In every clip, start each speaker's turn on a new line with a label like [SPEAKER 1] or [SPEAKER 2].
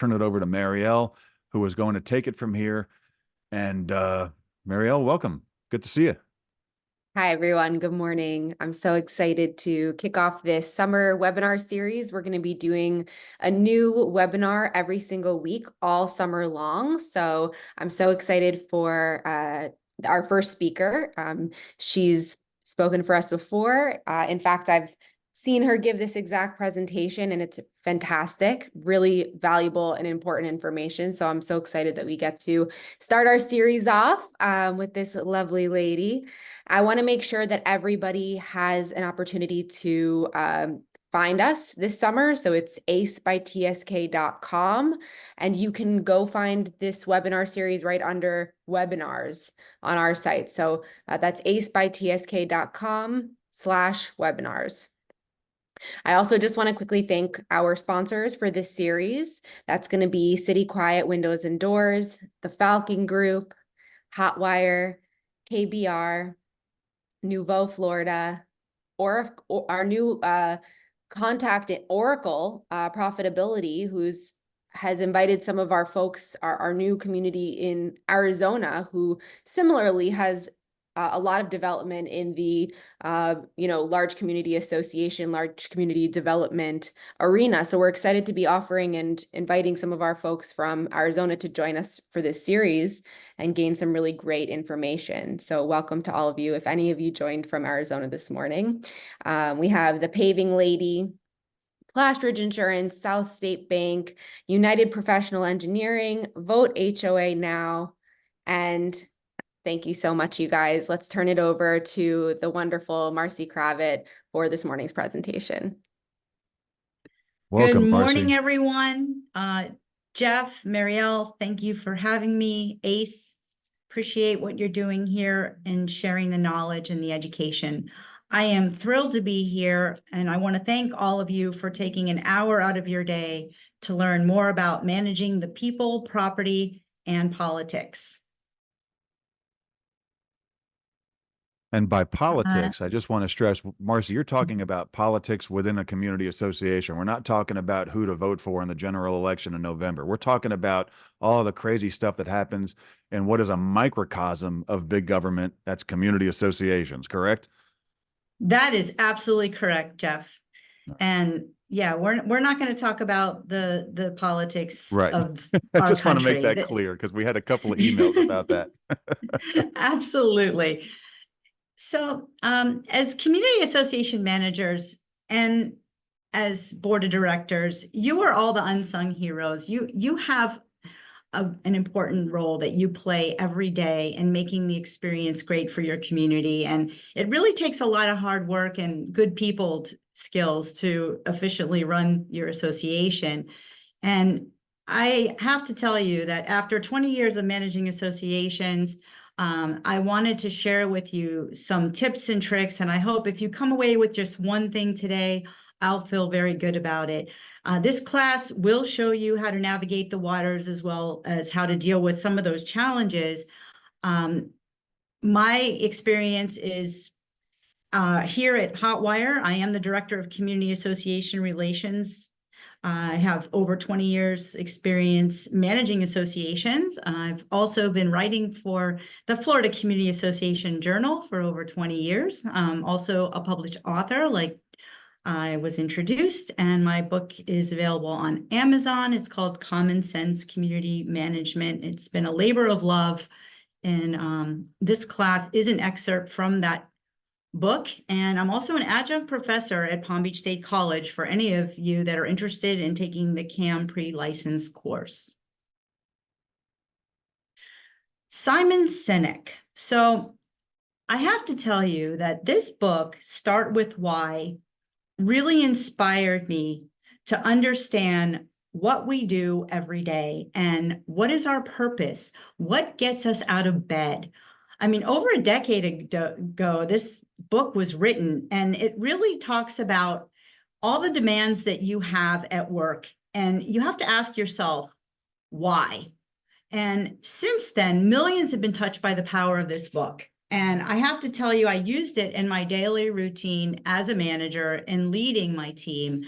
[SPEAKER 1] turn it over to Mariel, who is going to take it from here. And Mariel, welcome. Good to see you.
[SPEAKER 2] Hi, everyone. Good morning. I'm so excited to kick off this summer webinar series. We're going to be doing a new webinar every single week, all summer long. So I'm so excited for our first speaker. She's spoken for us before. In fact, I've seen her give this exact presentation, and it's fantastic, really valuable and important information. So I'm so excited that we get to start our series off with this lovely lady. I want to make sure that everybody has an opportunity to find us this summer. So it's acebytsk.com, and you can go find this webinar series right under webinars on our site. So that's acebytsk.com/webinars. I also just want to quickly thank our sponsors for this series. That's going to be City Quiet Windows and Doors, the Falcon Group, Hotwire, KBR, Nouveau Florida, or our new contact at Oracle Profitability, has invited some of our folks, our new community in Arizona, who similarly has a lot of development in the large community association, large community development arena. So we're excited to be offering and inviting some of our folks from Arizona to join us for this series and gain some really great information. So welcome to all of you, if any of you joined from Arizona this morning. We have the Paving Lady, Plastridge Insurance, South State Bank, United Professional Engineering, Vote HOA Now, and thank you so much, you guys. Let's turn it over to the wonderful Marcy Kravit for this morning's presentation.
[SPEAKER 3] Welcome, good morning, Marcy. Everyone. Jeff, Mariel, thank you for having me. Ace, appreciate what you're doing here and sharing the knowledge and the education. I am thrilled to be here, and I want to thank all of you for taking an hour out of your day to learn more about managing the people, property, and politics.
[SPEAKER 1] And by politics, I just want to stress, Marcy, you're talking about politics within a community association. We're not talking about who to vote for in the general election in November. We're talking about all the crazy stuff that happens in what is a microcosm of big government. That's community associations, correct?
[SPEAKER 3] That is absolutely correct, Jeff. And yeah, we're not going to talk about the politics of
[SPEAKER 1] I
[SPEAKER 3] our
[SPEAKER 1] just
[SPEAKER 3] country.
[SPEAKER 1] Want to make that clear because we had a couple of emails about that.
[SPEAKER 3] Absolutely. So as community association managers and as board of directors, you are all the unsung heroes. You have an important role that you play every day in making the experience great for your community. And it really takes a lot of hard work and good people skills to efficiently run your association. And I have to tell you that after 20 years of managing associations, I wanted to share with you some tips and tricks, and I hope if you come away with just one thing today, I'll feel very good about it. This class will show you how to navigate the waters as well as how to deal with some of those challenges. My experience is here at Hotwire. I am the Director of Community Association Relations. I have over 20 years experience managing associations. I've also been writing for the Florida Community Association Journal for over 20 years. Also a published author, like I was introduced, and my book is available on Amazon. It's called Common Sense Community Management. It's been a labor of love, and this class is an excerpt from that book. And I'm also an adjunct professor at Palm Beach State College for any of you that are interested in taking the CAM pre-license course. Simon Sinek. So I have to tell you that this book, Start With Why, really inspired me to understand what we do every day and what is our purpose, what gets us out of bed. I mean, over a decade ago, this book was written, and it really talks about all the demands that you have at work, and you have to ask yourself, why? And since then, millions have been touched by the power of this book. And I have to tell you, I used it in my daily routine as a manager and leading my team.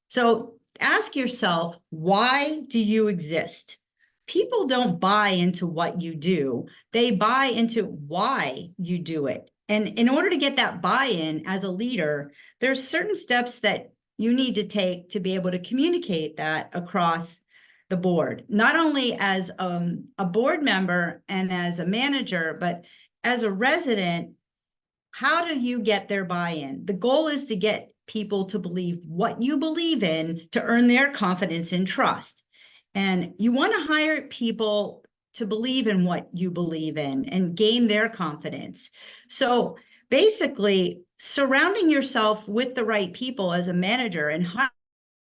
[SPEAKER 3] So ask yourself, why do you exist? People don't buy into what you do. They buy into why you do it. And in order to get that buy-in as a leader, there's certain steps that you need to take to be able to communicate that across the board, not only as a board member and as a manager, but as a resident. How do you get their buy-in? The goal is to get people to believe what you believe in to earn their confidence and trust. And you want to hire people to believe in what you believe in and gain their confidence. So basically, surrounding yourself with the right people as a manager and hiring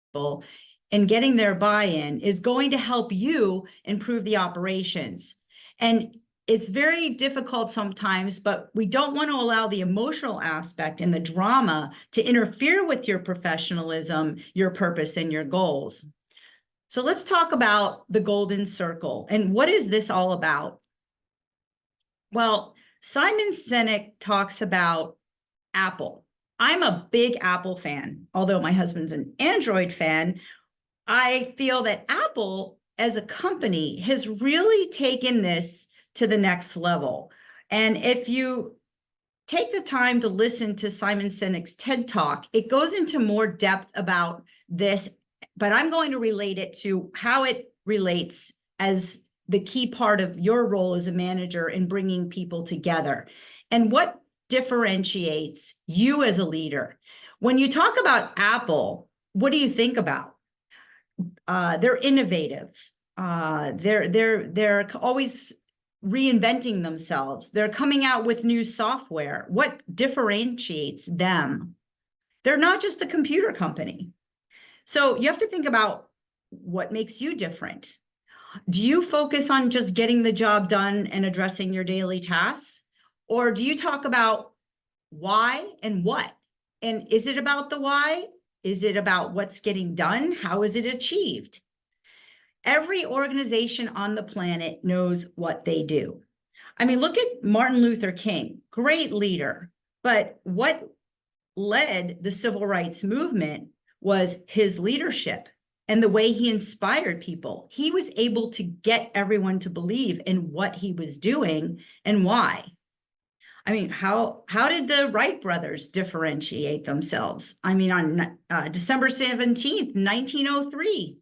[SPEAKER 3] people and getting their buy-in is going to help you improve the operations. And it's very difficult sometimes, but we don't want to allow the emotional aspect and the drama to interfere with your professionalism, your purpose, and your goals. So let's talk about the golden circle. And what is this all about? Well, Simon Sinek talks about Apple. I'm a big Apple fan, although my husband's an Android fan. I feel that Apple as a company has really taken this to the next level. And if you take the time to listen to Simon Sinek's TED Talk, it goes into more depth about this, but I'm going to relate it to how it relates as the key part of your role as a manager in bringing people together and what differentiates you as a leader. When you talk about Apple, what do you think about? They're innovative. They're always reinventing themselves. They're coming out with new software. What differentiates them? They're not just a computer company. So you have to think about what makes you different. Do you focus on just getting the job done and addressing your daily tasks? Or do you talk about why and what? And is it about the why? Is it about what's getting done? How is it achieved? Every organization on the planet knows what they do. I mean, look at Martin Luther King, great leader, but what led the civil rights movement was his leadership and the way he inspired people. He was able to get everyone to believe in what he was doing and why. I mean, how did the Wright brothers differentiate themselves? I mean, on December 17th, 1903,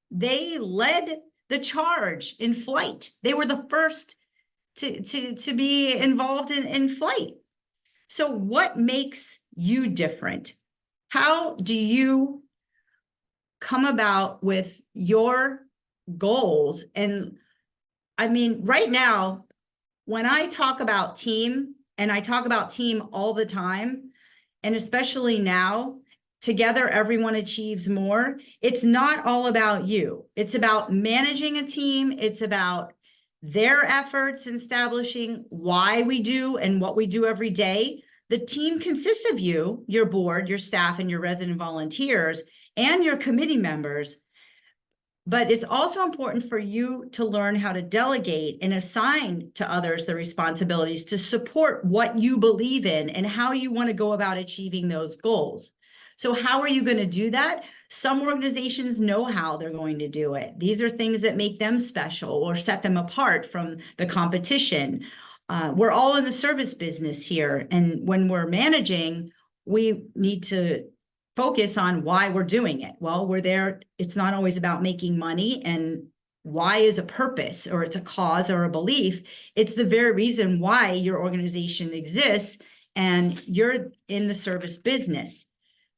[SPEAKER 3] they led the charge in flight. They were the first to be involved in flight. So what makes you different? How do you come about with your goals? And I mean, right now, when I talk about team, and I talk about team all the time, and especially now, together everyone achieves more. It's not all about you. It's about managing a team. It's about their efforts in establishing why we do and what we do every day. The team consists of you, your board, your staff, and your resident volunteers, and your committee members. But it's also important for you to learn how to delegate and assign to others the responsibilities to support what you believe in and how you want to go about achieving those goals. So how are you going to do that? Some organizations know how they're going to do it. These are things that make them special or set them apart from the competition. We're all in the service business here. And when we're managing, we need to focus on why we're doing it. Well, we're there. It's not always about making money, and why is a purpose or it's a cause or a belief. It's the very reason why your organization exists and you're in the service business.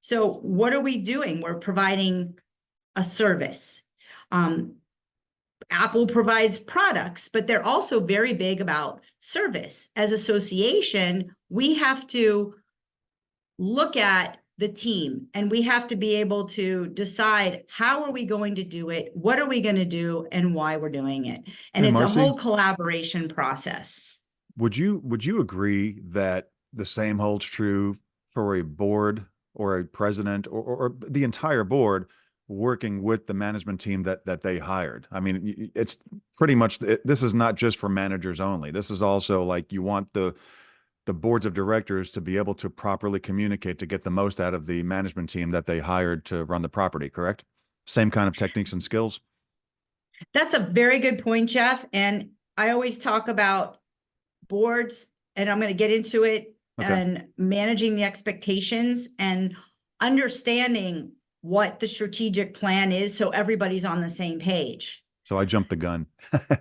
[SPEAKER 3] So what are we doing? We're providing a service. Apple provides products, but they're also very big about service. As an association, we have to look at the team, and we have to be able to decide how are we going to do it, what are we going to do, and why we're doing it. And it's
[SPEAKER 1] Marcy,
[SPEAKER 3] a whole collaboration process.
[SPEAKER 1] Would you agree that the same holds true for a board or a president or the entire board working with the management team that they hired? I mean, it's pretty much, this is not just for managers only. This is also like you want the boards of directors to be able to properly communicate to get the most out of the management team that they hired to run the property, correct? Same kind of techniques and skills?
[SPEAKER 3] That's a very good point, Jeff. And I always talk about boards, and I'm going to get into it,
[SPEAKER 1] Okay.
[SPEAKER 3] and managing the expectations and understanding what the strategic plan is so everybody's on the same page.
[SPEAKER 1] So I jumped the gun.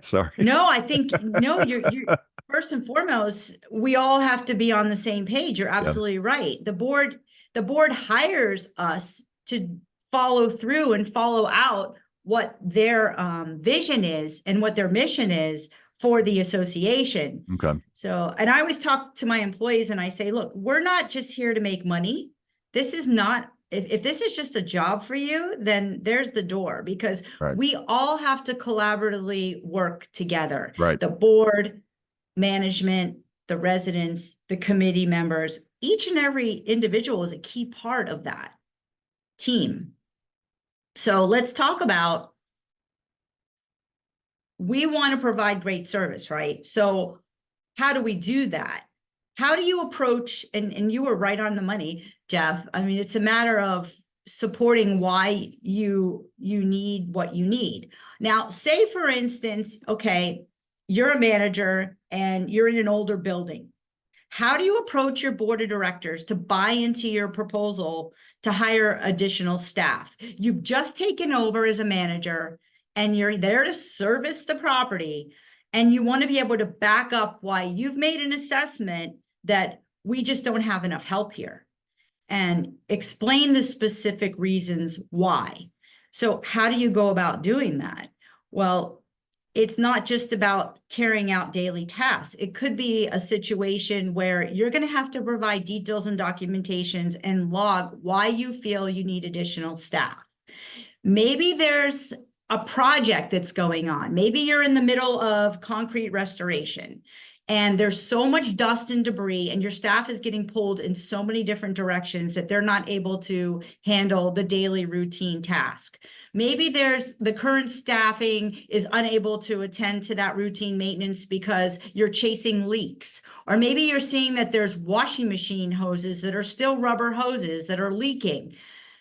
[SPEAKER 1] Sorry.
[SPEAKER 3] No, I think, no, you're first and foremost, we all have to be on the same page. You're absolutely right. The board hires us to follow through and follow out what their vision is and what their mission is for the association.
[SPEAKER 1] Okay.
[SPEAKER 3] So, and I always talk to my employees and I say, look, we're not just here to make money. This is not, if this is just a job for you, then there's the door, because
[SPEAKER 1] Right.
[SPEAKER 3] we all have to collaboratively work together.
[SPEAKER 1] Right.
[SPEAKER 3] The board, management, the residents, the committee members, each and every individual is a key part of that team. So let's talk about, we want to provide great service, right? So how do we do that? How do you approach, and you were right on the money, Jeff. I mean, it's a matter of supporting why you need what you need. Now, say for instance, okay, you're a manager and you're in an older building. How do you approach your board of directors to buy into your proposal to hire additional staff? You've just taken over as a manager and you're there to service the property, and you want to be able to back up why you've made an assessment that we just don't have enough help here, and explain the specific reasons why. So how do you go about doing that? Well, it's not just about carrying out daily tasks. It could be a situation where you're going to have to provide details and documentations and log why you feel you need additional staff. Maybe there's a project that's going on. Maybe you're in the middle of concrete restoration and there's so much dust and debris and your staff is getting pulled in so many different directions that they're not able to handle the daily routine task. Maybe there's the current staffing is unable to attend to that routine maintenance because you're chasing leaks. Or maybe you're seeing that there's washing machine hoses that are still rubber hoses that are leaking.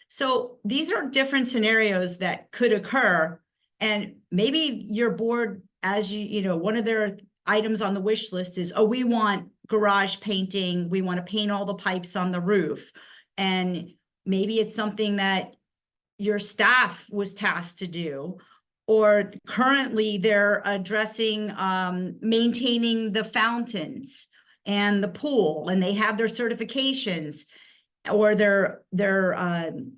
[SPEAKER 3] So these are different scenarios that could occur. And maybe your board, as you know, one of their items on the wish list is, oh, we want garage painting. We want to paint all the pipes on the roof. And maybe it's something that your staff was tasked to do, or currently they're addressing maintaining the fountains and the pool, and they have their certifications, or they're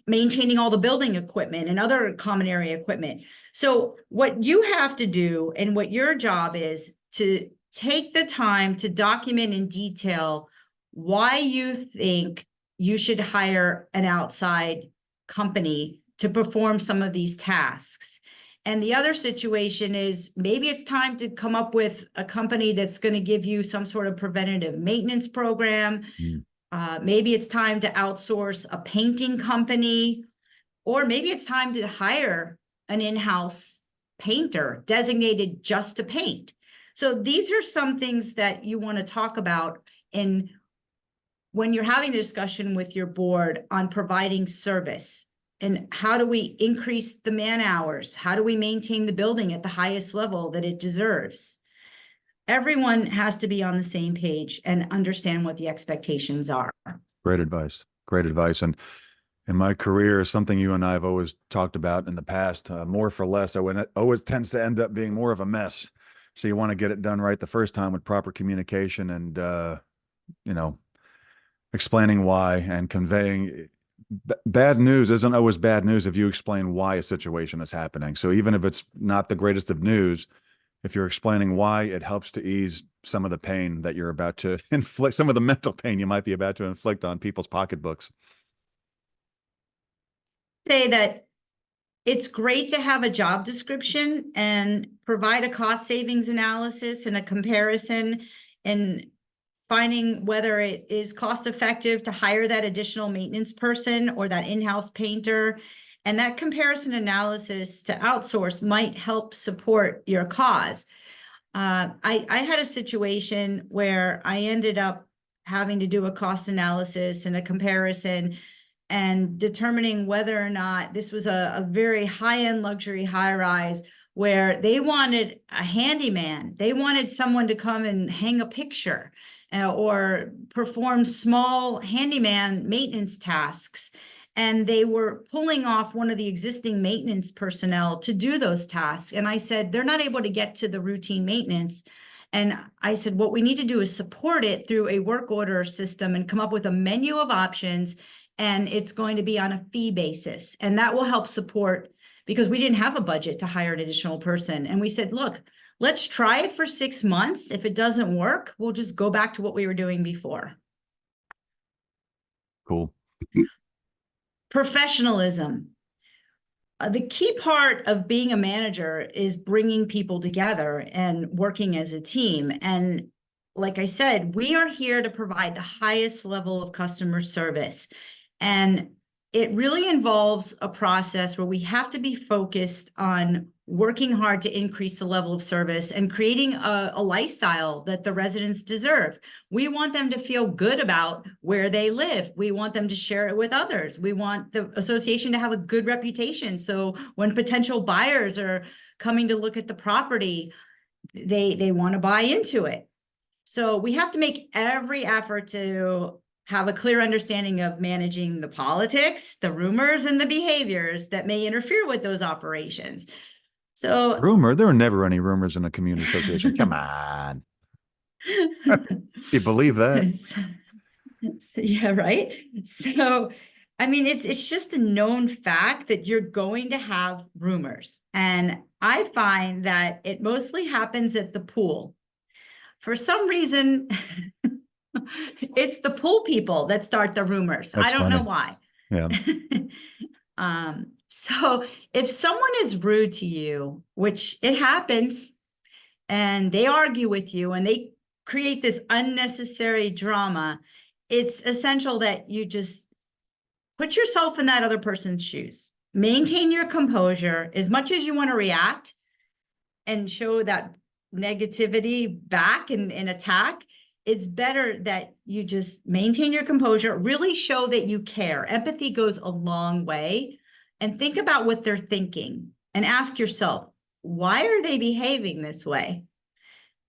[SPEAKER 3] maintaining all the building equipment and other common area equipment. So what you have to do, and what your job is, to take the time to document in detail why you think you should hire an outside company to perform some of these tasks. And the other situation is, maybe it's time to come up with a company that's going to give you some sort of preventative maintenance program. Maybe it's time to outsource a painting company, or maybe it's time to hire an in-house painter designated just to paint. So these are some things that you want to talk about when you're having the discussion with your board on providing service. And how do we increase the man hours? How do we maintain the building at the highest level that it deserves? Everyone has to be on the same page and understand what the expectations are.
[SPEAKER 1] Great advice. Great advice. And in my career, something you and I have always talked about in the past, more for less, it always tends to end up being more of a mess. So you want to get it done right the first time with proper communication and, explaining why and conveying. Bad news isn't always bad news if you explain why a situation is happening. So even if it's not the greatest of news, if you're explaining why, it helps to ease some of the pain that you're about to inflict, some of the mental pain you might be about to inflict on people's pocketbooks.
[SPEAKER 3] Say that it's great to have a job description and provide a cost savings analysis and a comparison, and finding whether it is cost effective to hire that additional maintenance person or that in-house painter. And that comparison analysis to outsource might help support your cause. I had a situation where I ended up having to do a cost analysis and a comparison and determining whether or not this was a very high-end luxury high-rise where they wanted a handyman. They wanted someone to come and hang a picture or perform small handyman maintenance tasks. And they were pulling off one of the existing maintenance personnel to do those tasks. And I said, they're not able to get to the routine maintenance. And I said, what we need to do is support it through a work order system and come up with a menu of options. And it's going to be on a fee basis. And that will help support, because we didn't have a budget to hire an additional person. And we said, look, let's try it for 6 months. If it doesn't work, we'll just go back to what we were doing before.
[SPEAKER 1] Cool.
[SPEAKER 3] Professionalism. The key part of being a manager is bringing people together and working as a team. And like I said, we are here to provide the highest level of customer service. And it really involves a process where we have to be focused on working hard to increase the level of service and creating a lifestyle that the residents deserve. We want them to feel good about where they live. We want them to share it with others. We want the association to have a good reputation. So when potential buyers are coming to look at the property, they want to buy into it. So we have to make every effort to have a clear understanding of managing the politics, the rumors, and the behaviors that may interfere with those operations. So
[SPEAKER 1] Rumor? There were never any rumors in a community association. Come on. You believe that?
[SPEAKER 3] Yeah, right. So, I mean, it's just a known fact that you're going to have rumors. And I find that it mostly happens at the pool. For some reason, it's the pool people that start the rumors.
[SPEAKER 1] That's
[SPEAKER 3] I don't know
[SPEAKER 1] funny.
[SPEAKER 3] why.
[SPEAKER 1] Yeah.
[SPEAKER 3] So if someone is rude to you, which it happens, and they argue with you and they create this unnecessary drama, it's essential that you just put yourself in that other person's shoes. Maintain your composure as much as you want to react and show that negativity back and attack. It's better that you just maintain your composure, really show that you care. Empathy goes a long way. And think about what they're thinking and ask yourself, why are they behaving this way?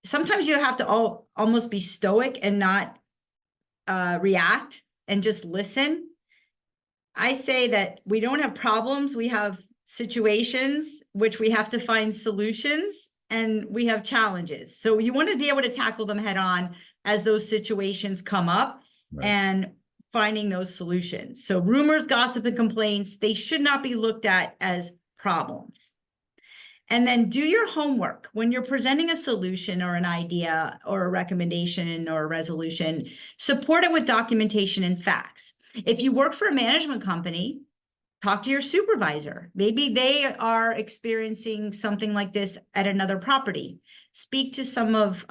[SPEAKER 3] Sometimes you have to almost be stoic and not react and just listen. I say that we don't have problems. We have situations which we have to find solutions, and we have challenges. So you want to be able to tackle them head on as those situations come up, right, and finding those solutions. So rumors, gossip, and complaints, they should not be looked at as problems. And then do your homework. When you're presenting a solution or an idea or a recommendation or a resolution, support it with documentation and facts. If you work for a management company, talk to your supervisor. Maybe they are experiencing something like this at another property. Speak to some of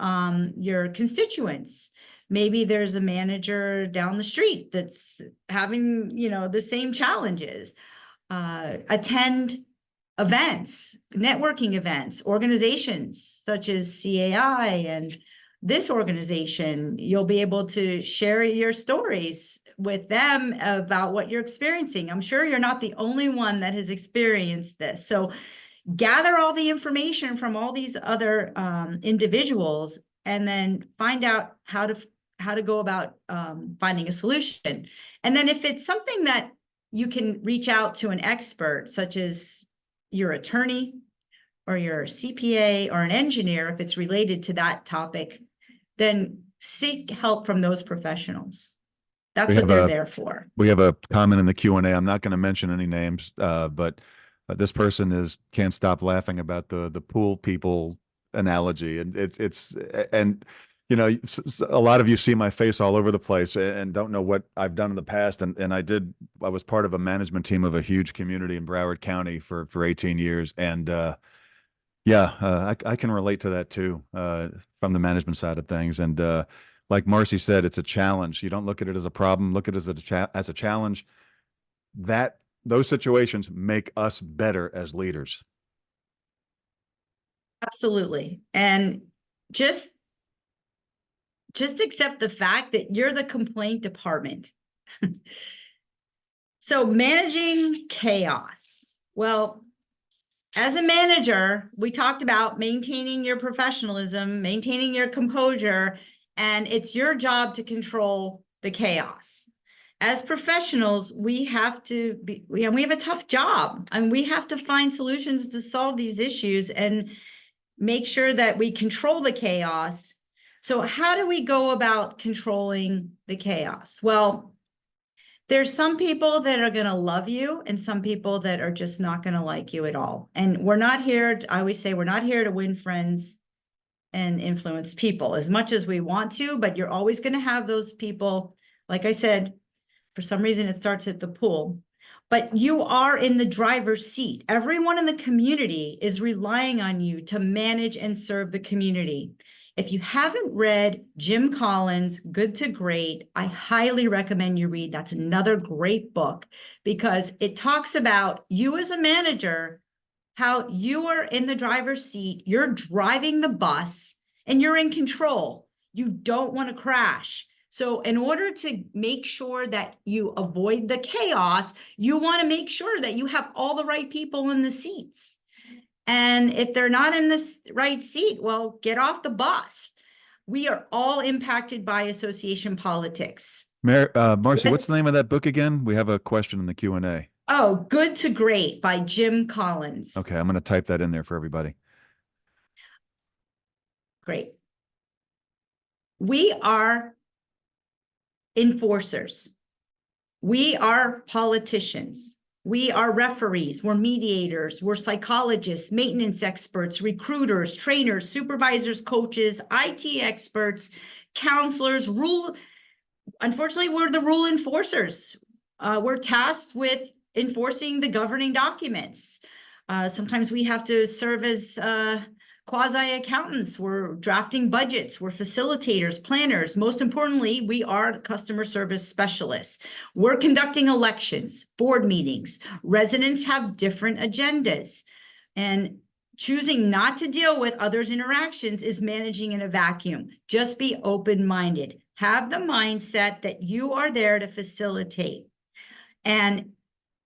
[SPEAKER 3] your constituents. Maybe there's a manager down the street that's having, the same challenges. Attend events, networking events, organizations such as CAI and this organization. You'll be able to share your stories with them about what you're experiencing. I'm sure you're not the only one that has experienced this. So gather all the information from all these other individuals, and then find out how to go about finding a solution. And then if it's something that you can reach out to an expert, such as your attorney or your CPA or an engineer, if it's related to that topic, then seek help from those professionals. That's what they're there for.
[SPEAKER 1] We have a comment in the Q&A. I'm not going to mention any names, but this person can't stop laughing about the pool people analogy, and a lot of you see my face all over the place and don't know what I've done in the past. And I was part of a management team of a huge community in Broward County for 18 years. And I can relate to that too, from the management side of things. And like Marcy said, it's a challenge. You don't look at it as a problem, look at it as a challenge. Those situations make us better as leaders.
[SPEAKER 3] Absolutely. And just accept the fact that you're the complaint department. So managing chaos. Well, as a manager, we talked about maintaining your professionalism, maintaining your composure, and it's your job to control the chaos. As professionals, we have to be, we have a tough job, and we have to find solutions to solve these issues and make sure that we control the chaos. So how do we go about controlling the chaos? Well, there's some people that are going to love you and some people that are just not going to like you at all. And we're not here, I always say, we're not here to win friends and influence people as much as we want to, but you're always going to have those people. Like I said, for some reason, it starts at the pool, but you are in the driver's seat. Everyone in the community is relying on you to manage and serve the community. If you haven't read Jim Collins' Good to Great, I highly recommend you read. That's another great book because it talks about you as a manager, how you are in the driver's seat, you're driving the bus and you're in control. You don't want to crash. So in order to make sure that you avoid the chaos, you want to make sure that you have all the right people in the seats. And if they're not in the right seat, well, get off the bus. We are all impacted by association politics.
[SPEAKER 1] Marcy, what's the name of that book again? We have a question in the Q&A.
[SPEAKER 3] Oh, Good to Great by Jim Collins.
[SPEAKER 1] Okay, I'm going to type that in there for everybody.
[SPEAKER 3] Great. We are enforcers. We are politicians. We are referees, we're mediators, we're psychologists, maintenance experts, recruiters, trainers, supervisors, coaches, IT experts, counselors, unfortunately, we're the rule enforcers. We're tasked with enforcing the governing documents. Sometimes we have to serve as quasi-accountants. We're drafting budgets. We're facilitators, planners. Most importantly, we are customer service specialists. We're conducting elections, board meetings. Residents have different agendas. And choosing not to deal with others' interactions is managing in a vacuum. Just be open-minded. Have the mindset that you are there to facilitate. And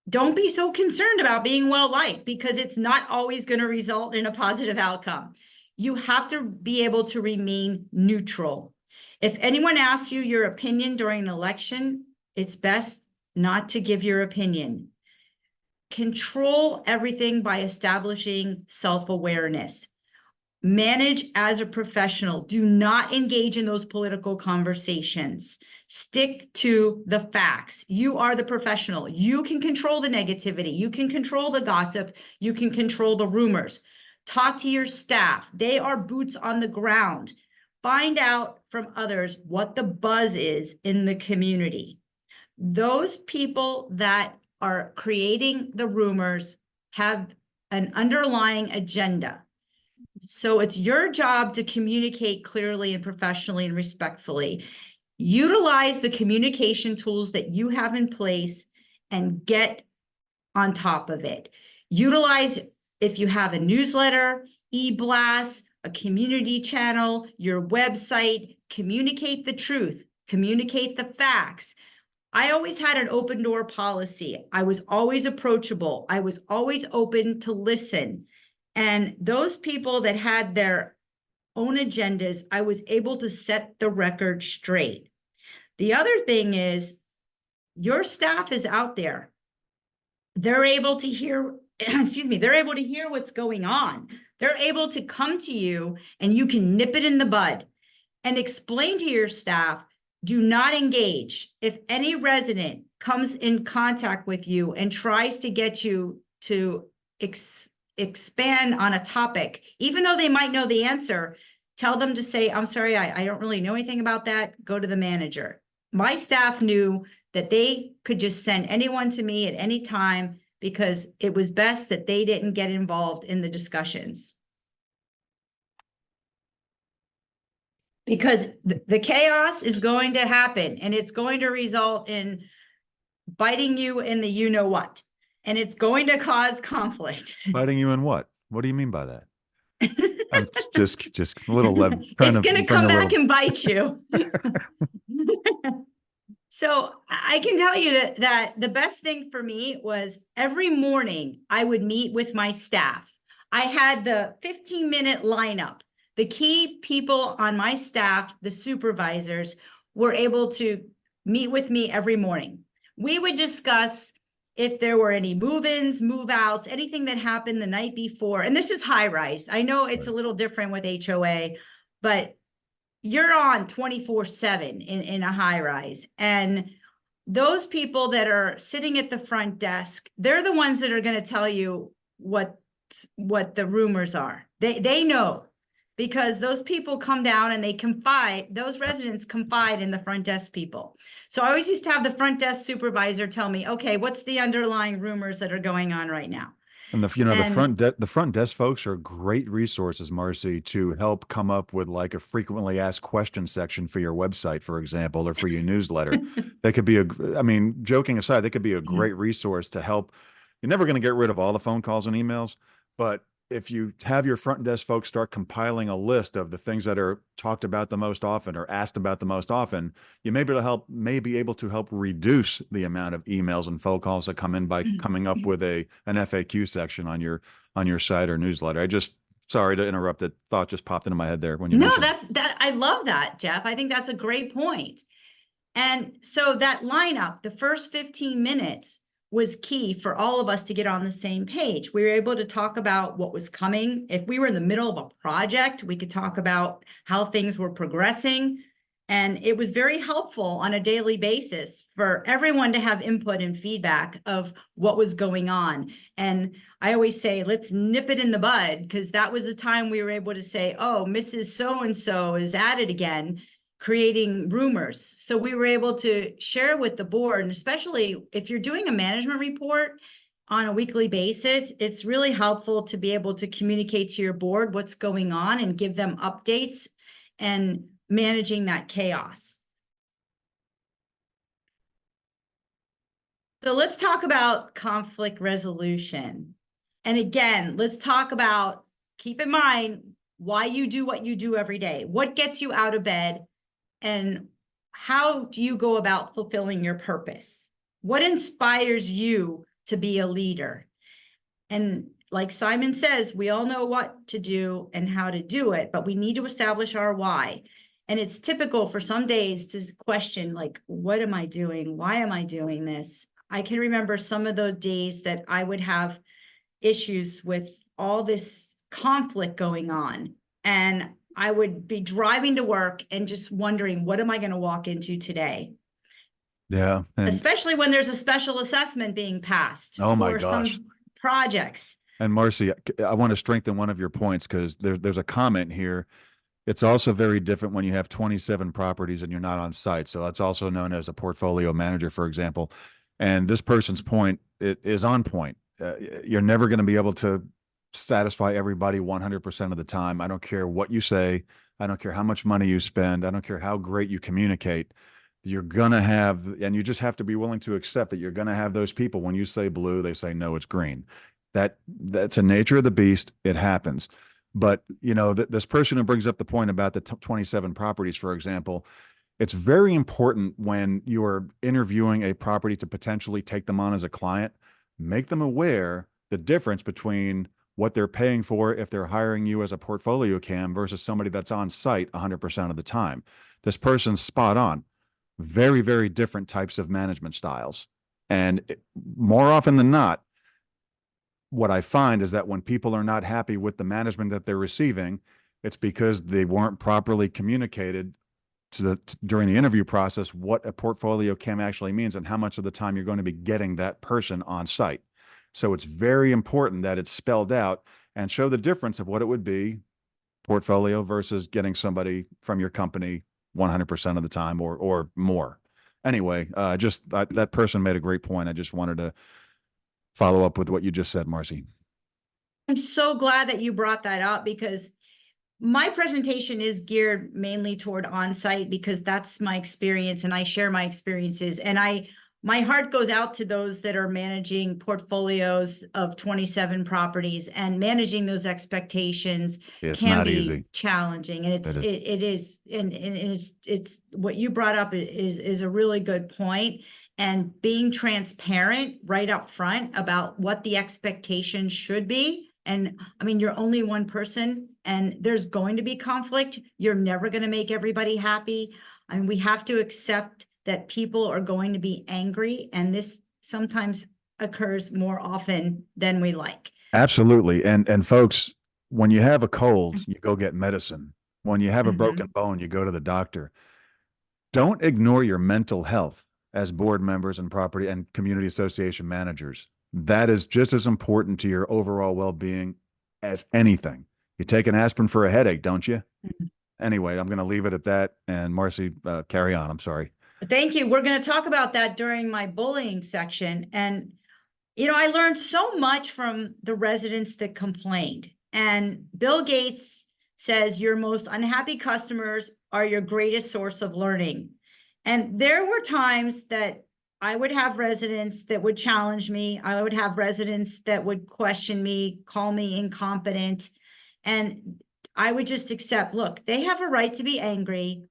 [SPEAKER 3] don't be so concerned about being well-liked because it's not always going to result in a positive outcome. You have to be able to remain neutral. If anyone asks you your opinion during an election, it's best not to give your opinion. Control everything by establishing self-awareness. Manage as a professional. Do not engage in those political conversations. Stick to the facts. You are the professional. You can control the negativity. You can control the gossip. You can control the rumors. Talk to your staff. They are boots on the ground. Find out from others what the buzz is in the community. Those people that are creating the rumors have an underlying agenda. So it's your job to communicate clearly and professionally and respectfully. Utilize the communication tools that you have in place and get on top of it. Utilize, if you have a newsletter, e-blast, a community channel, your website, communicate the truth, communicate the facts. I always had an open door policy. I was always approachable. I was always open to listen. And those people that had their own agendas, I was able to set the record straight. The other thing is your staff is out there. They're able to hear, they're able to hear what's going on. They're able to come to you and you can nip it in the bud and explain to your staff, do not engage. If any resident comes in contact with you and tries to get you to expand on a topic, even though they might know the answer, tell them to say, I'm sorry, I don't really know anything about that. Go to the manager. My staff knew that they could just send anyone to me at any time because it was best that they didn't get involved in the discussions. Because the chaos is going to happen and it's going to result in biting you in the you-know-what. And it's going to cause conflict.
[SPEAKER 1] Biting you in what? What do you mean by that? I'm just a little
[SPEAKER 3] it's going to come back and bite you. So I can tell you that the best thing for me was every morning I would meet with my staff. I had the 15-minute lineup. The key people on my staff, the supervisors, were able to meet with me every morning. We would discuss if there were any move-ins, move-outs, anything that happened the night before. And this is high rise. I know it's a little different with HOA, but you're on 24/7 in a high rise. And those people that are sitting at the front desk, they're the ones that are going to tell you what the rumors are. They know, because those people come down and they confide, those residents confide in the front desk people. So I always used to have the front desk supervisor tell me, okay, what's the underlying rumors that are going on right now?
[SPEAKER 1] And the
[SPEAKER 3] And
[SPEAKER 1] the front desk folks are great resources, Marcy, to help come up with like a frequently asked questions section for your website, for example, or for your newsletter. They could be I mean, joking aside, they could be a great resource to help. You're never going to get rid of all the phone calls and emails, but if you have your front desk folks start compiling a list of the things that are talked about the most often or asked about the most often, you may be able to help reduce the amount of emails and phone calls that come in by coming up with an FAQ section on your site or newsletter. Sorry to interrupt. That thought just popped into my head there when you mentioned.
[SPEAKER 3] I love that, Jeff. I think that's a great point. And so that lineup, the first 15 minutes was key for all of us to get on the same page. We were able to talk about what was coming. If we were in the middle of a project, we could talk about how things were progressing. And it was very helpful on a daily basis for everyone to have input and feedback of what was going on. And I always say, let's nip it in the bud, because that was the time we were able to say, oh, Mrs. So-and-so is at it again, creating rumors. So we were able to share with the board, and especially if you're doing a management report on a weekly basis, it's really helpful to be able to communicate to your board what's going on and give them updates and managing that chaos. So let's talk about conflict resolution. And again, let's talk about, keep in mind why you do what you do every day. What gets you out of bed? And how do you go about fulfilling your purpose? What inspires you to be a leader? And like Simon says, we all know what to do and how to do it, but we need to establish our why. And it's typical for some days to question, like, what am I doing? Why am I doing this? I can remember some of those days that I would have issues with all this conflict going on. And I would be driving to work and just wondering, what am I going to walk into today?
[SPEAKER 1] Yeah.
[SPEAKER 3] Especially when there's a special assessment being passed
[SPEAKER 1] for
[SPEAKER 3] some projects.
[SPEAKER 1] And Marcy, I want to strengthen one of your points, because there's a comment here. It's also very different when you have 27 properties and you're not on site. So that's also known as a portfolio manager, for example. And this person's point is on point. You're never going to be able to satisfy everybody 100% of the time. I don't care what you say. I don't care how much money you spend. I don't care how great you communicate. You're going to have, and you just have to be willing to accept that you're going to have those people. When you say blue, they say, no, it's green. That's a nature of the beast. It happens. But, you know, this person who brings up the point about the 27 properties, for example, it's very important when you're interviewing a property to potentially take them on as a client, make them aware the difference between what they're paying for if they're hiring you as a portfolio CAM versus somebody that's on site 100% of the time. This person's spot on. Very, very different types of management styles. And more often than not, what I find is that when people are not happy with the management that they're receiving, it's because they weren't properly communicated during the interview process what a portfolio CAM actually means and how much of the time you're going to be getting that person on site. So it's very important that it's spelled out and show the difference of what it would be portfolio versus getting somebody from your company 100% of the time or more. Anyway, that person made a great point. I just wanted to follow up with what you just said, Marcy.
[SPEAKER 3] I'm so glad that you brought that up, because my presentation is geared mainly toward on-site, because that's my experience and I share my experiences. And I my heart goes out to those that are managing portfolios of 27 properties, and managing those expectations
[SPEAKER 1] It's
[SPEAKER 3] can
[SPEAKER 1] not
[SPEAKER 3] be
[SPEAKER 1] easy.
[SPEAKER 3] challenging. And
[SPEAKER 1] It is.
[SPEAKER 3] it is, and it's what you brought up is a really good point. And being transparent right up front about what the expectation should be. And I mean, you're only one person, and there's going to be conflict. You're never going to make everybody happy. I mean, we have to accept that people are going to be angry, and this sometimes occurs more often than we like.
[SPEAKER 1] Absolutely. And folks, when you have a cold, you go get medicine. When you have a broken bone, you go to the doctor. Don't ignore your mental health as board members and property and community association managers. That is just as important to your overall well-being as anything. You take an aspirin for a headache, don't you? Anyway, I'm going to leave it at that. And Marcy, carry on. I'm sorry.
[SPEAKER 3] Thank you. We're going to talk about that during my bullying section. And, you know, I learned so much from the residents that complained. And Bill Gates says your most unhappy customers are your greatest source of learning. And there were times that I would have residents that would challenge me. I would have residents that would question me, call me incompetent. And I would just accept, look, they have a right to be angry.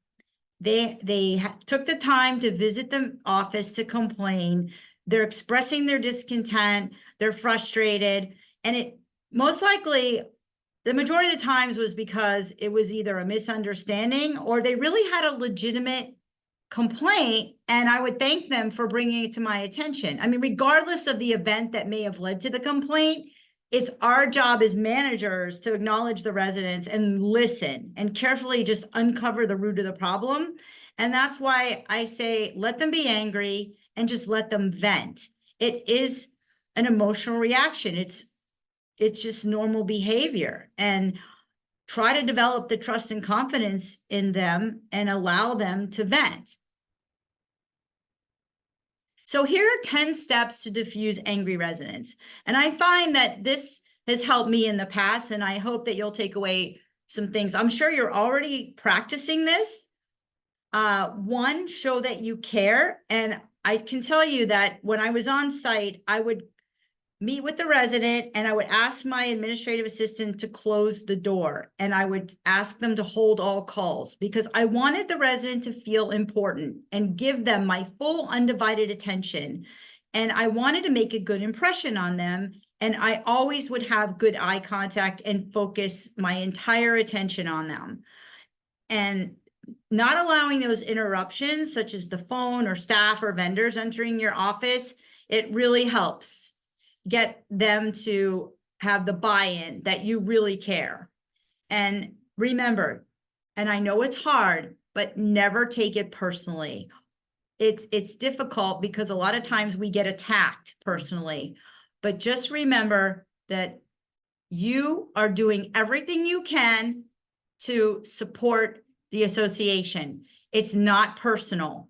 [SPEAKER 3] They took the time to visit the office to complain. They're expressing their discontent. They're frustrated. And it most likely, the majority of the times, was because it was either a misunderstanding or they really had a legitimate complaint, and I would thank them for bringing it to my attention. I mean, regardless of the event that may have led to the complaint, it's our job as managers to acknowledge the residents and listen and carefully just uncover the root of the problem. And that's why I say, let them be angry and just let them vent. It is an emotional reaction. It's just normal behavior, and try to develop the trust and confidence in them and allow them to vent. So here are 10 steps to diffuse angry residents. And I find that this has helped me in the past, and I hope that you'll take away some things. I'm sure you're already practicing this. One, show that you care. And I can tell you that when I was on site, I would meet with the resident and I would ask my administrative assistant to close the door, and I would ask them to hold all calls, because I wanted the resident to feel important and give them my full undivided attention. And I wanted to make a good impression on them. And I always would have good eye contact and focus my entire attention on them. And not allowing those interruptions, such as the phone or staff or vendors entering your office, it really helps get them to have the buy-in that you really care. And remember, and I know it's hard, but never take it personally. It's difficult because a lot of times we get attacked personally, but just remember that you are doing everything you can to support the association. It's not personal.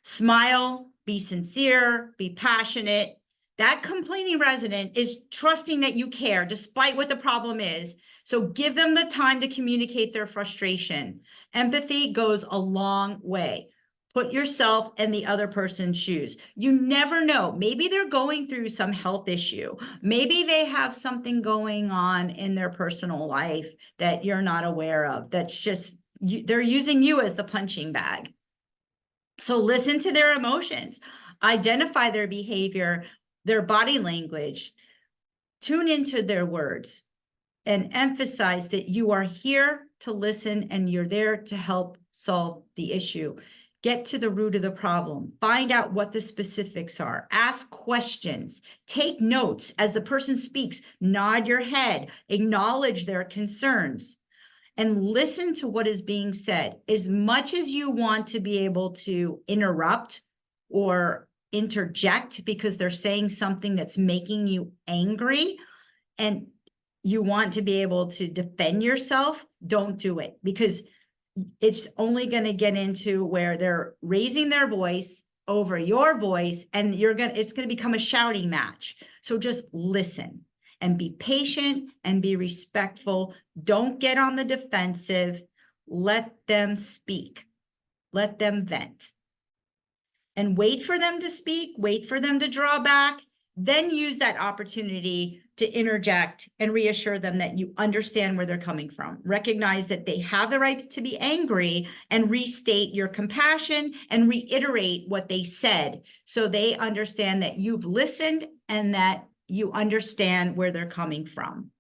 [SPEAKER 3] Smile, be sincere, be passionate. That complaining resident is trusting that you care despite what the problem is. So give them the time to communicate their frustration. Empathy goes a long way. Put yourself in the other person's shoes. You never know. Maybe they're going through some health issue. Maybe they have something going on in their personal life that you're not aware of. That's just, they're using you as the punching bag. So listen to their emotions, identify their behavior, their body language, tune into their words, and emphasize that you are here to listen and you're there to help solve the issue. Get to the root of the problem. Find out what the specifics are. Ask questions. Take notes as the person speaks. Nod your head. Acknowledge their concerns. And listen to what is being said. As much as you want to be able to interrupt or interject because they're saying something that's making you angry and you want to be able to defend yourself, don't do it, because it's only going to get into where they're raising their voice over your voice, and it's going to become a shouting match. So just listen and be patient and be respectful. Don't get on the defensive. Let them speak. Let them vent. and wait for them to speak, wait for them to draw back, then use that opportunity to interject and reassure them that you understand where they're coming from. Recognize that they have the right to be angry and restate your compassion and reiterate what they said so they understand that you've listened and that you understand where they're coming from.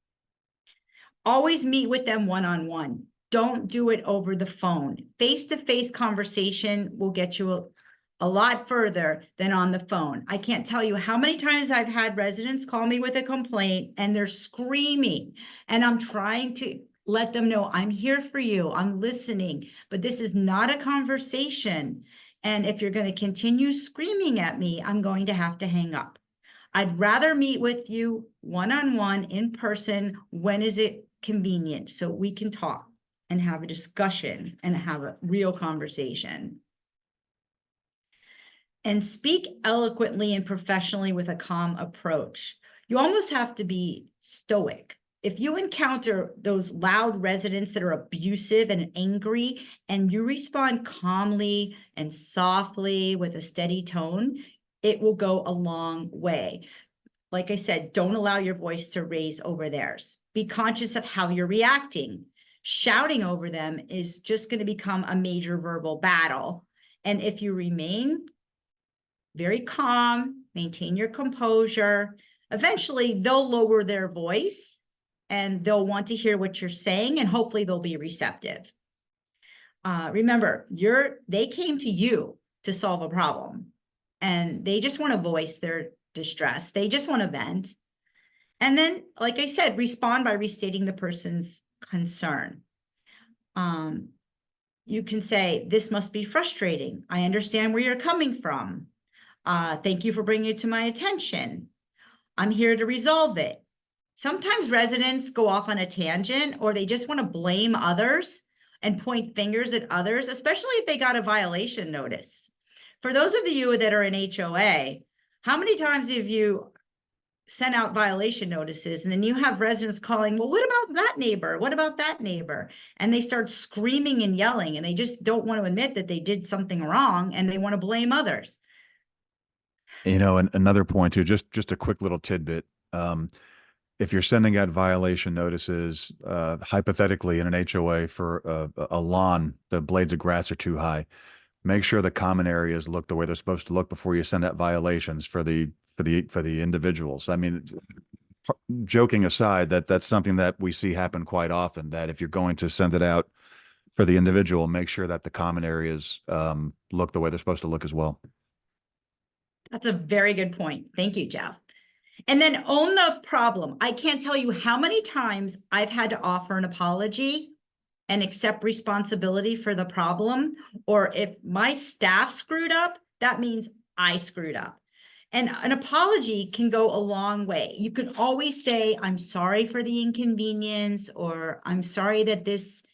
[SPEAKER 3] Always meet with them one-on-one. Don't do it over the phone. Face-to-face conversation will get you a lot further than on the phone. I can't tell you how many times I've had residents call me with a complaint and they're screaming, and I'm trying to let them know I'm here for you, I'm listening, but this is not a conversation. And if you're going to continue screaming at me, I'm going to have to hang up. I'd rather meet with you one-on-one in person. When is it convenient so we can talk and have a discussion and have a real conversation? And speak eloquently and professionally with a calm approach. You almost have to be stoic. If you encounter those loud residents that are abusive and angry, and you respond calmly and softly with a steady tone, it will go a long way. Like I said, don't allow your voice to raise over theirs. Be conscious of how you're reacting. Shouting over them is just going to become a major verbal battle. And if you remain very calm, maintain your composure, eventually they'll lower their voice and they'll want to hear what you're saying, and hopefully they'll be receptive. Remember, they came to you to solve a problem, and they just want to voice their distress. They just want to vent. And then, like I said, respond by restating the person's concern. You can say, this must be frustrating. I understand where you're coming from. Thank you for bringing it to my attention. I'm here to resolve it. Sometimes residents go off on a tangent, or they just want to blame others and point fingers at others, especially if they got a violation notice. For those of you that are in HOA, how many times have you sent out violation notices and then you have residents calling, well, what about that neighbor? What about that neighbor? And they start screaming and yelling, and they just don't want to admit that they did something wrong, and they want to blame others.
[SPEAKER 1] You know, and another point too, just a quick little tidbit. If you're sending out violation notices, hypothetically in an HOA for a lawn, the blades of grass are too high, make sure the common areas look the way they're supposed to look before you send out violations for the individuals. I mean, joking aside, that's something that we see happen quite often, that if you're going to send it out for the individual, make sure that the common areas look the way they're supposed to look as well.
[SPEAKER 3] That's a very good point. Thank you, Jeff. And then own the problem. I can't tell you how many times I've had to offer an apology and accept responsibility for the problem. Or if my staff screwed up, that means I screwed up. And an apology can go a long way. You can always say, I'm sorry for the inconvenience, or I'm sorry that this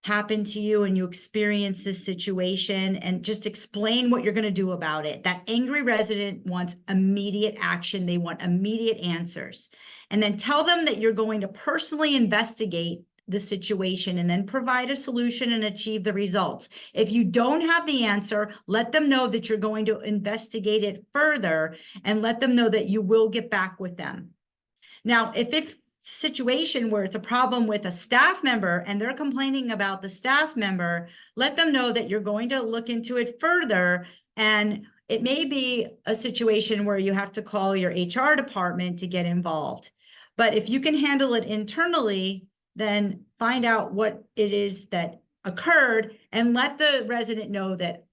[SPEAKER 3] happened to you and you experienced this situation, and just explain what you're going to do about it. That angry resident wants immediate action. They want immediate answers. And then tell them that you're going to personally investigate the situation and then provide a solution and achieve the results. If you don't have the answer, let them know that you're going to investigate it further, and let them know that you will get back with them. Now, if situation where it's a problem with a staff member and they're complaining about the staff member, let them know that you're going to look into it further. And it may be a situation where you have to call your HR department to get involved. But if you can handle it internally, then find out what it is that occurred and let the resident know that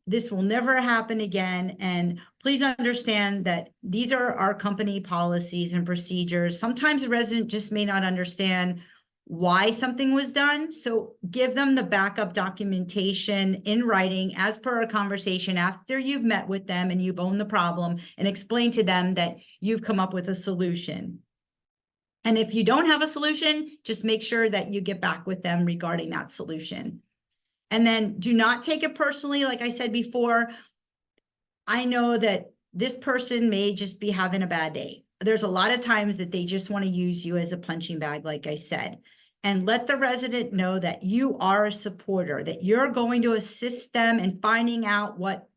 [SPEAKER 3] this will never happen again. And please understand that these are our company policies and procedures. Sometimes the resident just may not understand why something was done. So give them the backup documentation in writing as per a conversation after you've met with them and you've owned the problem, and explain to them that you've come up with a solution. And if you don't have a solution, just make sure that you get back with them regarding that solution. And then do not take it personally. Like I said before, I know that this person may just be having a bad day. There's a lot of times that they just want to use you as a punching bag, like I said. And let the resident know that you are a supporter, that you're going to assist them in finding out what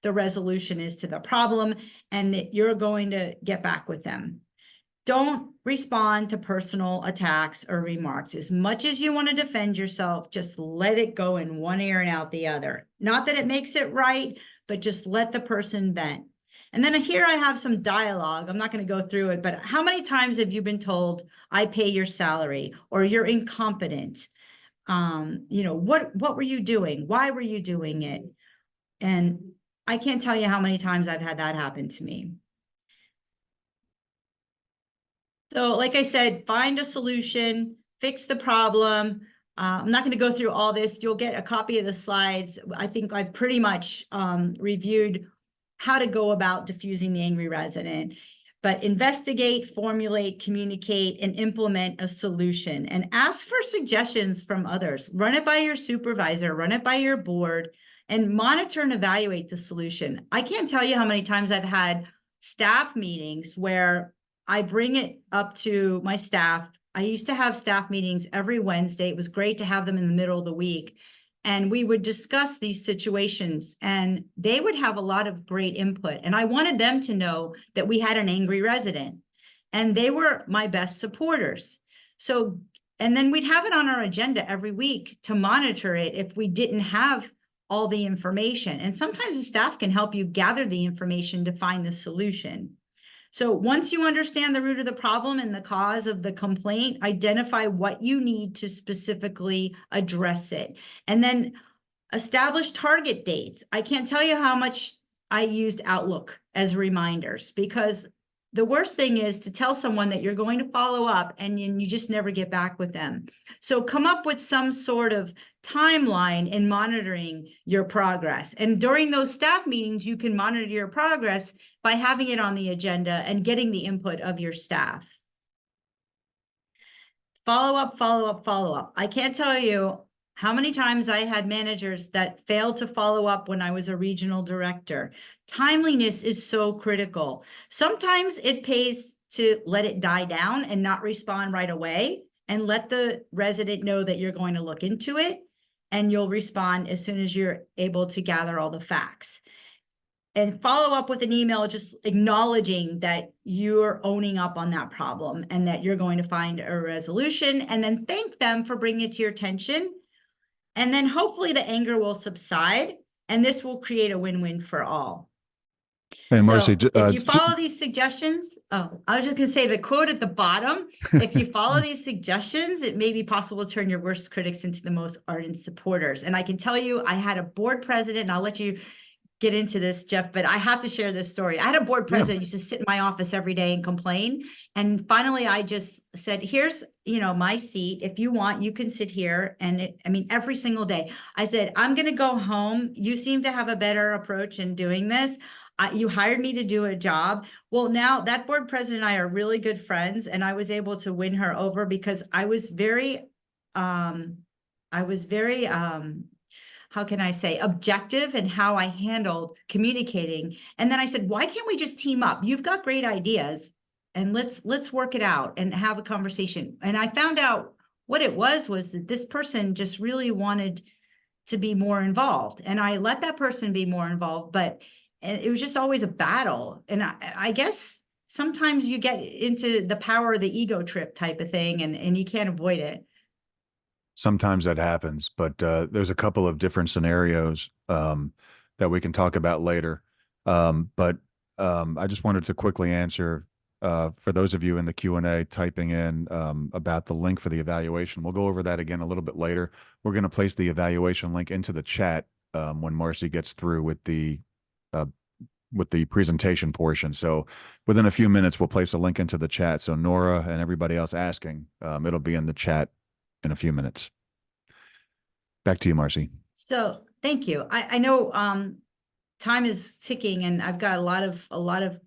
[SPEAKER 3] the resolution is to the problem and that you're going to get back with them. Don't respond to personal attacks or remarks. As much as you want to defend yourself, just let it go in one ear and out the other. Not that it makes it right, but just let the person vent. And then here I have some dialogue. I'm not going to go through it, but how many times have you been told, I pay your salary, or you're incompetent? What were you doing? Why were you doing it? And I can't tell you how many times I've had that happen to me. So like I said, find a solution, fix the problem. I'm not going to go through all this. You'll get a copy of the slides. I think I've pretty much reviewed how to go about diffusing the angry resident. But investigate, formulate, communicate, and implement a solution. And ask for suggestions from others. Run it by your supervisor, run it by your board, and monitor and evaluate the solution. I can't tell you how many times I've had staff meetings where I bring it up to my staff. I used to have staff meetings every Wednesday. It was great to have them in the middle of the week. And we would discuss these situations and they would have a lot of great input. And I wanted them to know that we had an angry resident and they were my best supporters. So, and then we'd have it on our agenda every week to monitor it if we didn't have all the information. And sometimes the staff can help you gather the information to find the solution. So once you understand the root of the problem and the cause of the complaint, identify what you need to specifically address it. And then establish target dates. I can't tell you how much I used Outlook as reminders, because the worst thing is to tell someone that you're going to follow up and you just never get back with them. So come up with some sort of timeline in monitoring your progress. And during those staff meetings, you can monitor your progress by having it on the agenda and getting the input of your staff. Follow up, follow up, follow up. I can't tell you how many times I had managers that failed to follow up when I was a regional director. Timeliness is so critical. Sometimes it pays to let it die down and not respond right away and let the resident know that you're going to look into it and you'll respond as soon as you're able to gather all the facts. And follow up with an email just acknowledging that you're owning up on that problem and that you're going to find a resolution, and then thank them for bringing it to your attention. And then hopefully the anger will subside and this will create a win-win for all.
[SPEAKER 1] Hey, Marcy,
[SPEAKER 3] So if you follow these suggestions, I was just going to say the quote at the bottom, if you follow these suggestions, it may be possible to turn your worst critics into the most ardent supporters. And I can tell you, I had a board president, and I'll let you get into this, Jeff, but I have to share this story. I had a board president who used to sit in my office every day and complain. And finally, I just said, here's, my seat. If you want, you can sit here. And every single day I said, I'm going to go home. You seem to have a better approach in doing this. You hired me to do a job. Well, now that board president and I are really good friends, and I was able to win her over because I was very, how can I say, objective in how I handled communicating. And then I said, why can't we just team up? You've got great ideas and let's work it out and have a conversation. And I found out what it was that this person just really wanted to be more involved. And I let that person be more involved, but it was just always a battle. And I guess sometimes you get into the power of the ego trip type of thing and you can't avoid it.
[SPEAKER 1] Sometimes that happens, but there's a couple of different scenarios that we can talk about later. But I just wanted to quickly answer for those of you in the Q&A typing in about the link for the evaluation. We'll go over that again a little bit later. We're going to place the evaluation link into the chat when Marcy gets through with the presentation portion. So within a few minutes, we'll place a link into the chat. So Nora and everybody else asking, it'll be in the chat in a few minutes. Back to you, Marcy.
[SPEAKER 3] So thank you. I know time is ticking and I've got a lot of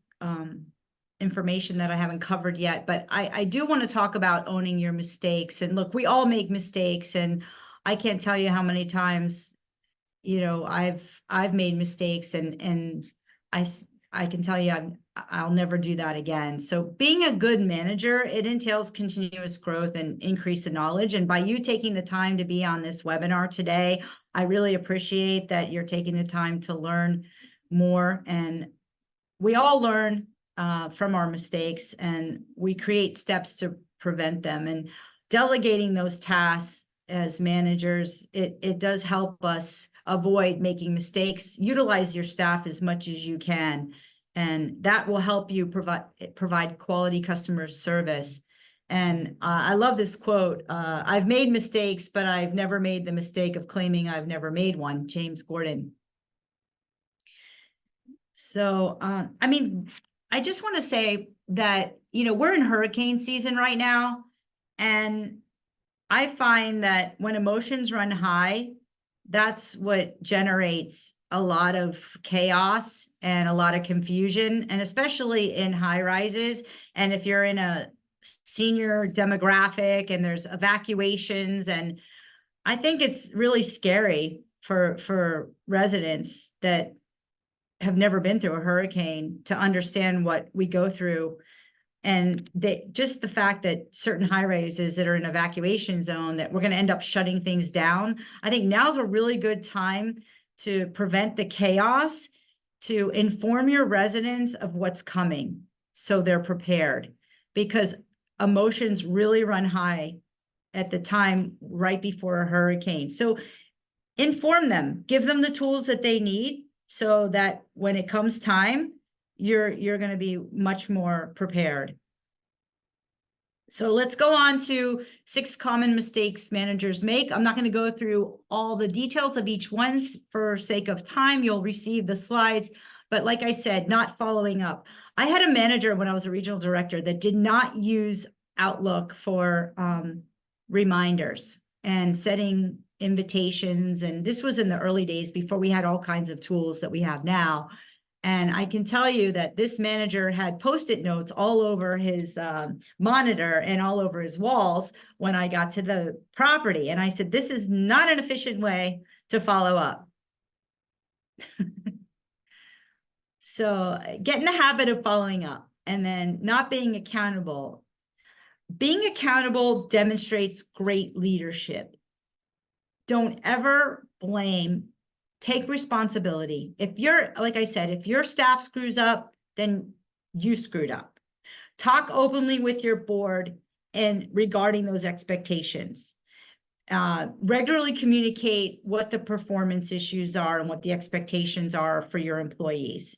[SPEAKER 3] information that I haven't covered yet, but I do want to talk about owning your mistakes. And look, we all make mistakes, and I can't tell you how many times, I've made mistakes, and I can tell you I'll never do that again. So being a good manager, it entails continuous growth and increase in knowledge. And by you taking the time to be on this webinar today, I really appreciate that you're taking the time to learn more. And we all learn from our mistakes, and we create steps to prevent them. And delegating those tasks as managers, it does help us avoid making mistakes. Utilize your staff as much as you can, and that will help you provide quality customer service. And I love this quote, I've made mistakes, but I've never made the mistake of claiming I've never made one, James Gordon. So, I mean, I just want to say that, we're in hurricane season right now. And I find that when emotions run high, that's what generates a lot of chaos and a lot of confusion, and especially in high rises. And if you're in a senior demographic and there's evacuations, and I think it's really scary for residents that have never been through a hurricane to understand what we go through. And just the fact that certain high rises that are in evacuation zone, that we're going to end up shutting things down. I think now's a really good time to prevent the chaos, to inform your residents of what's coming so they're prepared, because emotions really run high at the time right before a hurricane. So inform them, give them the tools that they need so that when it comes time, you're going to be much more prepared. So let's go on to 6 common mistakes managers make. I'm not going to go through all the details of each one for sake of time. You'll receive the slides, but like I said, not following up. I had a manager when I was a regional director that did not use Outlook for reminders and setting invitations. And this was in the early days before we had all kinds of tools that we have now. And I can tell you that this manager had Post-it notes all over his monitor and all over his walls when I got to the property. And I said, this is not an efficient way to follow up. So get in the habit of following up, and then not being accountable. Being accountable demonstrates great leadership. Don't ever blame. Take responsibility. If like I said, if your staff screws up, then you screwed up. Talk openly with your board and regarding those expectations. Regularly communicate what the performance issues are and what the expectations are for your employees.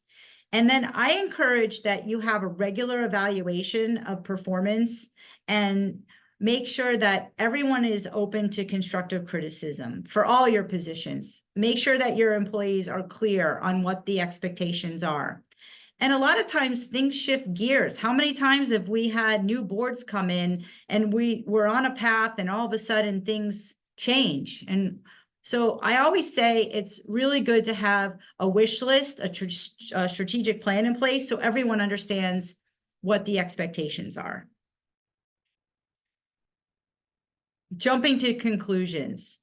[SPEAKER 3] And then I encourage that you have a regular evaluation of performance, and make sure that everyone is open to constructive criticism for all your positions. Make sure that your employees are clear on what the expectations are. And a lot of times things shift gears. How many times have we had new boards come in and we were on a path and all of a sudden things change? And so I always say it's really good to have a wish list, a strategic plan in place so everyone understands what the expectations are. Jumping to conclusions.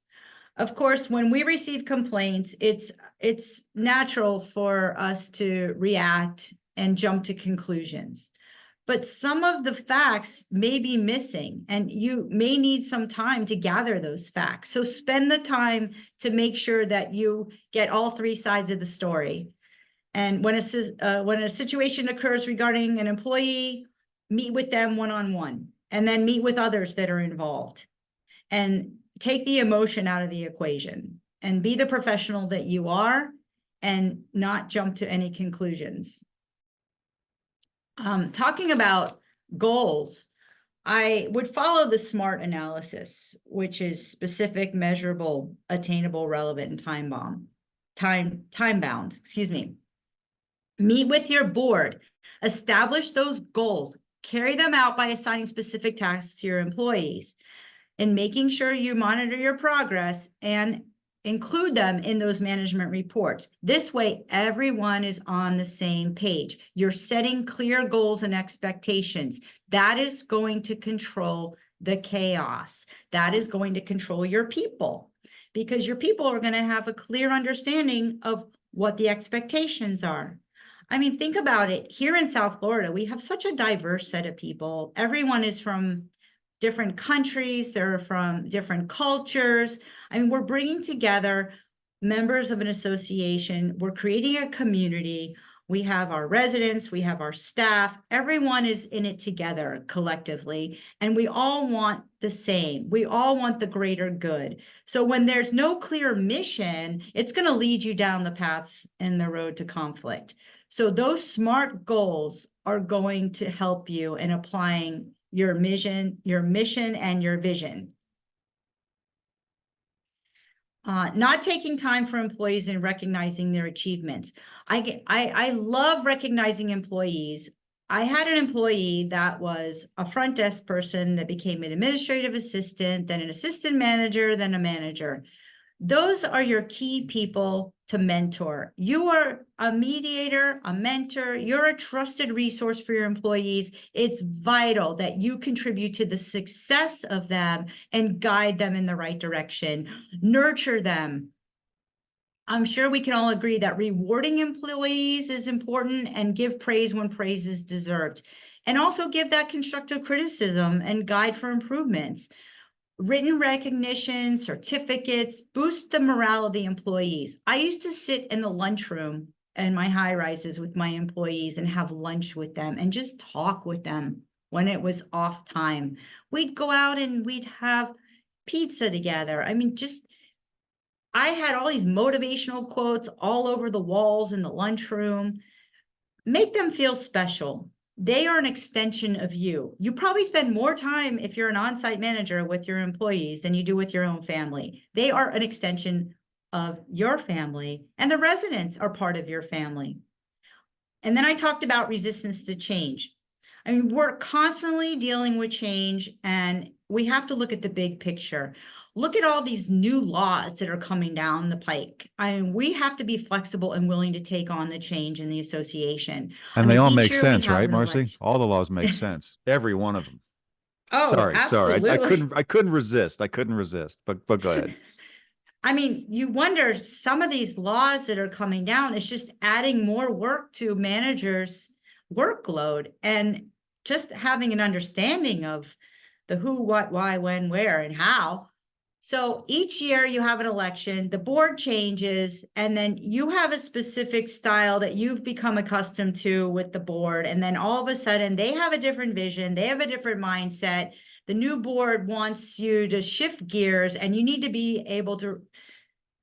[SPEAKER 3] Of course, when we receive complaints, it's natural for us to react and jump to conclusions. But some of the facts may be missing, and you may need some time to gather those facts. So spend the time to make sure that you get all 3 sides of the story. And when a situation occurs regarding an employee, meet with them one-on-one, and then meet with others that are involved. And take the emotion out of the equation and be the professional that you are, and not jump to any conclusions. Talking about goals, I would follow the SMART analysis, which is specific, measurable, attainable, relevant, and time bound, excuse me. Meet with your board, establish those goals, carry them out by assigning specific tasks to your employees, and making sure you monitor your progress and include them in those management reports. This way, everyone is on the same page. You're setting clear goals and expectations. That is going to control the chaos. That is going to control your people, because your people are going to have a clear understanding of what the expectations are. I mean, think about it. Here in South Florida, we have such a diverse set of people. Everyone is from different countries, they're from different cultures. I mean, we're bringing together members of an association. We're creating a community. We have our residents, we have our staff, everyone is in it together collectively, and we all want the same. We all want the greater good. So when there's no clear mission, it's going to lead you down the path and the road to conflict. So those SMART goals are going to help you in applying your mission, and your vision. Not taking time for employees and recognizing their achievements. I love recognizing employees. I had an employee that was a front desk person that became an administrative assistant, then an assistant manager, then a manager. Those are your key people to mentor. You are a mediator, a mentor, you're a trusted resource for your employees. It's vital that you contribute to the success of them and guide them in the right direction. Nurture them. I'm sure we can all agree that rewarding employees is important, and give praise when praise is deserved. And also give that constructive criticism and guide for improvements. Written recognition, certificates, boost the morale of the employees. I used to sit in the lunchroom in my high rises with my employees and have lunch with them and just talk with them when it was off time. We'd go out and we'd have pizza together. I mean, I had all these motivational quotes all over the walls in the lunchroom. Make them feel special. They are an extension of you. You probably spend more time, if you're an on-site manager, with your employees than you do with your own family. They are an extension of your family, and the residents are part of your family. And then I talked about resistance to change. I mean, we're constantly dealing with change, and we have to look at the big picture. Look at all these new laws that are coming down the pike. I mean, we have to be flexible and willing to take on the change in the association.
[SPEAKER 1] And
[SPEAKER 3] I
[SPEAKER 1] they
[SPEAKER 3] mean,
[SPEAKER 1] all
[SPEAKER 3] each
[SPEAKER 1] make
[SPEAKER 3] year we
[SPEAKER 1] sense,
[SPEAKER 3] have
[SPEAKER 1] right,
[SPEAKER 3] an
[SPEAKER 1] Marcy?
[SPEAKER 3] election.
[SPEAKER 1] All the laws make sense. Every one of them.
[SPEAKER 3] Oh,
[SPEAKER 1] Sorry. I
[SPEAKER 3] absolutely.
[SPEAKER 1] couldn't resist. But go ahead.
[SPEAKER 3] I mean, you wonder, some of these laws that are coming down, it's just adding more work to managers' workload, and just having an understanding of the who, what, why, when, where, and how. So each year you have an election, the board changes, and then you have a specific style that you've become accustomed to with the board. And then all of a sudden they have a different vision, they have a different mindset. The new board wants you to shift gears, and you need to be able to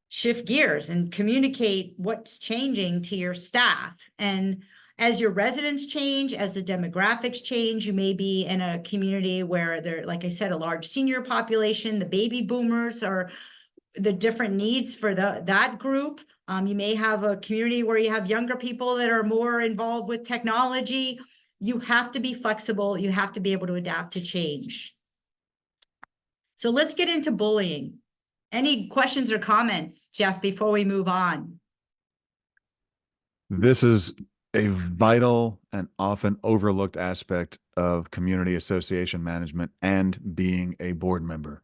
[SPEAKER 3] shift gears and communicate what's changing to your staff. And as your residents change, as the demographics change, you may be in a community where there, like I said, a large senior population, the baby boomers are the different needs for that group. You may have a community where you have younger people that are more involved with technology. You have to be flexible. You have to be able to adapt to change. So let's get into bullying. Any questions or comments, Jeff, before we move on?
[SPEAKER 1] This is a vital and often overlooked aspect of community association management and being a board member.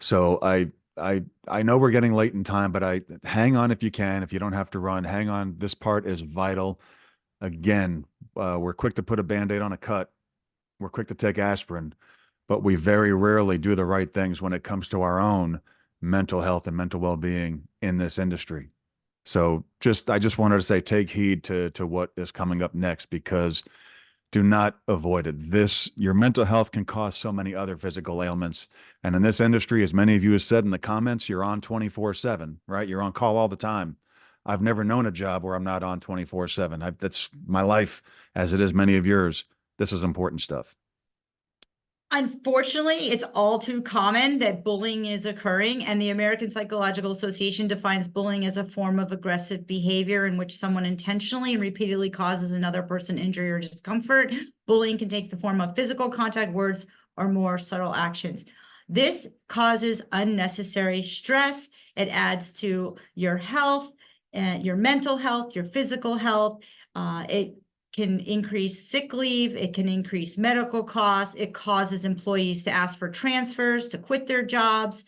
[SPEAKER 1] So I know we're getting late in time, but hang on if you can. If you don't have to run, hang on. This part is vital. Again, we're quick to put a Band-Aid on a cut. We're quick to take aspirin, but we very rarely do the right things when it comes to our own mental health and mental well-being in this industry. So I just wanted to say, take heed to what is coming up next, because do not avoid it. Your mental health can cause so many other physical ailments. And in this industry, as many of you have said in the comments, you're on 24/7, right? You're on call all the time. I've never known a job where I'm not on 24/7. That's my life, as it is many of yours. This is important stuff.
[SPEAKER 3] Unfortunately, it's all too common that bullying is occurring, and the American Psychological Association defines bullying as a form of aggressive behavior in which someone intentionally and repeatedly causes another person injury or discomfort. Bullying can take the form of physical contact, words, or more subtle actions. This causes unnecessary stress. It adds to your health, your mental health, your physical health. It can increase sick leave, it can increase medical costs, it causes employees to ask for transfers, to quit their jobs.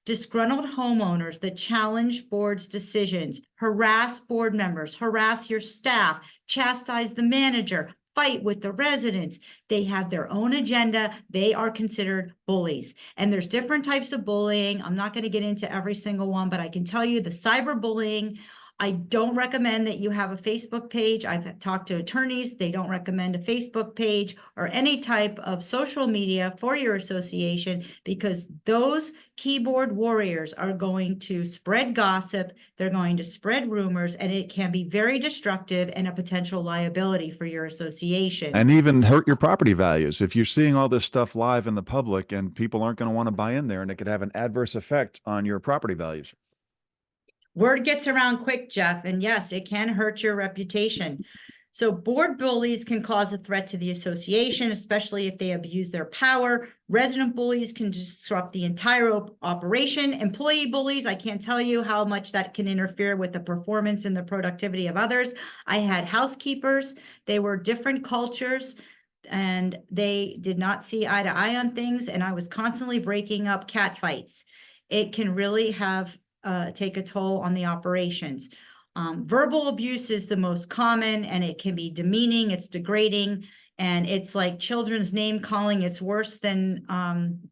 [SPEAKER 3] Disgruntled homeowners that challenge board's decisions, harass board members, harass your staff, chastise the manager, fight with the residents. They have their own agenda. They are considered bullies. And there's different types of bullying. I'm not going to get into every single one, but I can tell you the cyberbullying, I don't recommend that you have a Facebook page. I've talked to attorneys. They don't recommend a Facebook page or any type of social media for your association, because those keyboard warriors are going to spread gossip. They're going to spread rumors, and it can be very destructive and a potential liability for your association.
[SPEAKER 1] And even hurt your property values. If you're seeing all this stuff live in the public and people aren't going to want to buy in there, and it could have an adverse effect on your property values.
[SPEAKER 3] Word gets around quick, Jeff, and yes, it can hurt your reputation. So board bullies can cause a threat to the association, especially if they abuse their power. Resident bullies can disrupt the entire operation. Employee bullies, I can't tell you how much that can interfere with the performance and the productivity of others. I had housekeepers. They were different cultures, and they did not see eye to eye on things, and I was constantly breaking up cat fights. It can really have take a toll on the operations. Verbal abuse is the most common, and it can be demeaning, it's degrading, and it's like children's name calling. It's worse than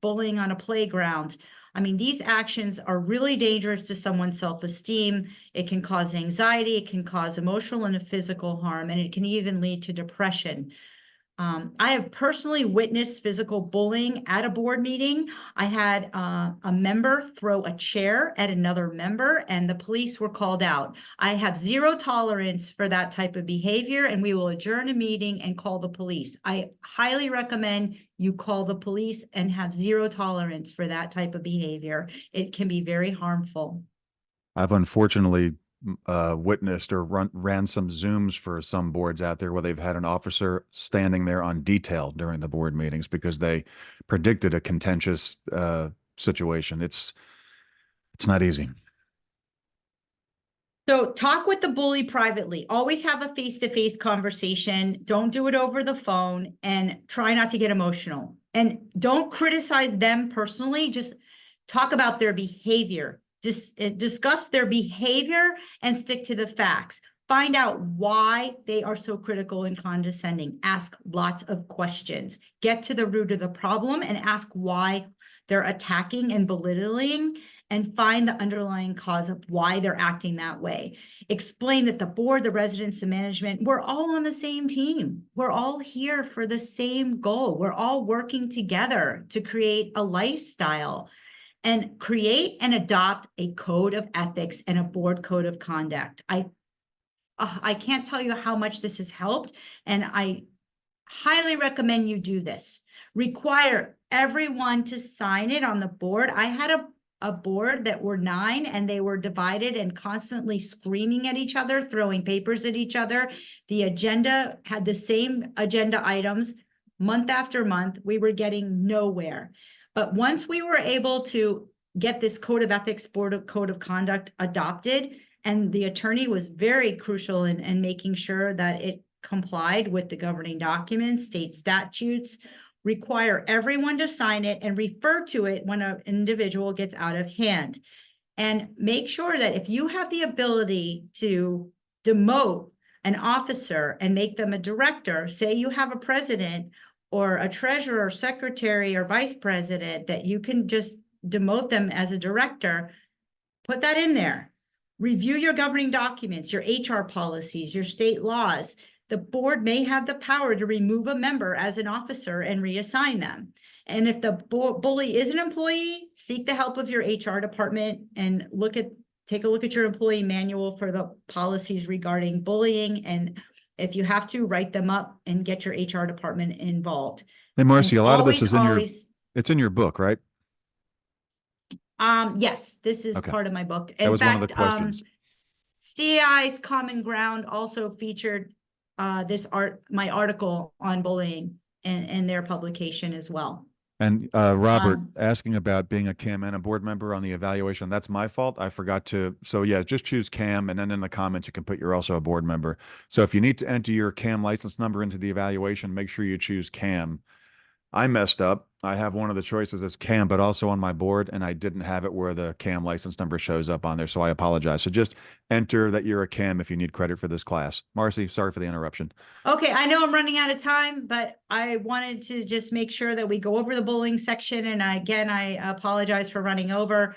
[SPEAKER 3] bullying on a playground. I mean, these actions are really dangerous to someone's self-esteem. It can cause anxiety, it can cause emotional and physical harm, and it can even lead to depression. I have personally witnessed physical bullying at a board meeting. I had a member throw a chair at another member, and the police were called out. I have zero tolerance for that type of behavior, and we will adjourn a meeting and call the police. I highly recommend you call the police and have zero tolerance for that type of behavior. It can be very harmful.
[SPEAKER 1] I've unfortunately witnessed or ran some Zooms for some boards out there where they've had an officer standing there on detail during the board meetings because they predicted a contentious situation. It's not easy.
[SPEAKER 3] So talk with the bully privately. Always have a face-to-face conversation. Don't do it over the phone, and try not to get emotional. And don't criticize them personally. Just talk about their behavior. Discuss their behavior and stick to the facts. Find out why they are so critical and condescending. Ask lots of questions. Get to the root of the problem and ask why they're attacking and belittling, and find the underlying cause of why they're acting that way. Explain that the board, the residents, the management, we're all on the same team. We're all here for the same goal. We're all working together to create a lifestyle, and create and adopt a code of ethics and a board code of conduct. I can't tell you how much this has helped, and I highly recommend you do this. Require everyone to sign it on the board. I had a board that were 9, and they were divided and constantly screaming at each other, throwing papers at each other. The agenda had the same agenda items month after month. We were getting nowhere. But once we were able to get this code of ethics, code of conduct adopted, and the attorney was very crucial in making sure that it complied with the governing documents, state statutes, require everyone to sign it and refer to it when an individual gets out of hand. And make sure that if you have the ability to demote an officer and make them a director, say you have a president or a treasurer, secretary, or vice president, that you can just demote them as a director, put that in there. Review your governing documents, your HR policies, your state laws. The board may have the power to remove a member as an officer and reassign them. And if the bully is an employee, seek the help of your HR department and take a look at your employee manual for the policies regarding bullying. And if you have to, write them up and get your HR department involved.
[SPEAKER 1] Hey, Marcy, a lot of this is
[SPEAKER 3] it's
[SPEAKER 1] in your book, right?
[SPEAKER 3] Yes, this is
[SPEAKER 1] Okay.
[SPEAKER 3] part of my book.
[SPEAKER 1] That was one of the questions.
[SPEAKER 3] CI's Common Ground also featured my article on bullying in their publication as well.
[SPEAKER 1] And Robert, asking about being a CAM and a board member on the evaluation, that's my fault. I forgot to. So yeah, just choose CAM, and then in the comments you can put you're also a board member. So if you need to enter your CAM license number into the evaluation, make sure you choose CAM. I messed up I have one of the choices as CAM, but also on my board, and I didn't have it where the CAM license number shows up on there, so I apologize. So just enter that you're a CAM if you need credit for this class. Marcy, sorry for the interruption.
[SPEAKER 3] Okay, I know I'm running out of time, but I wanted to just make sure that we go over the bullying section. And I apologize for running over.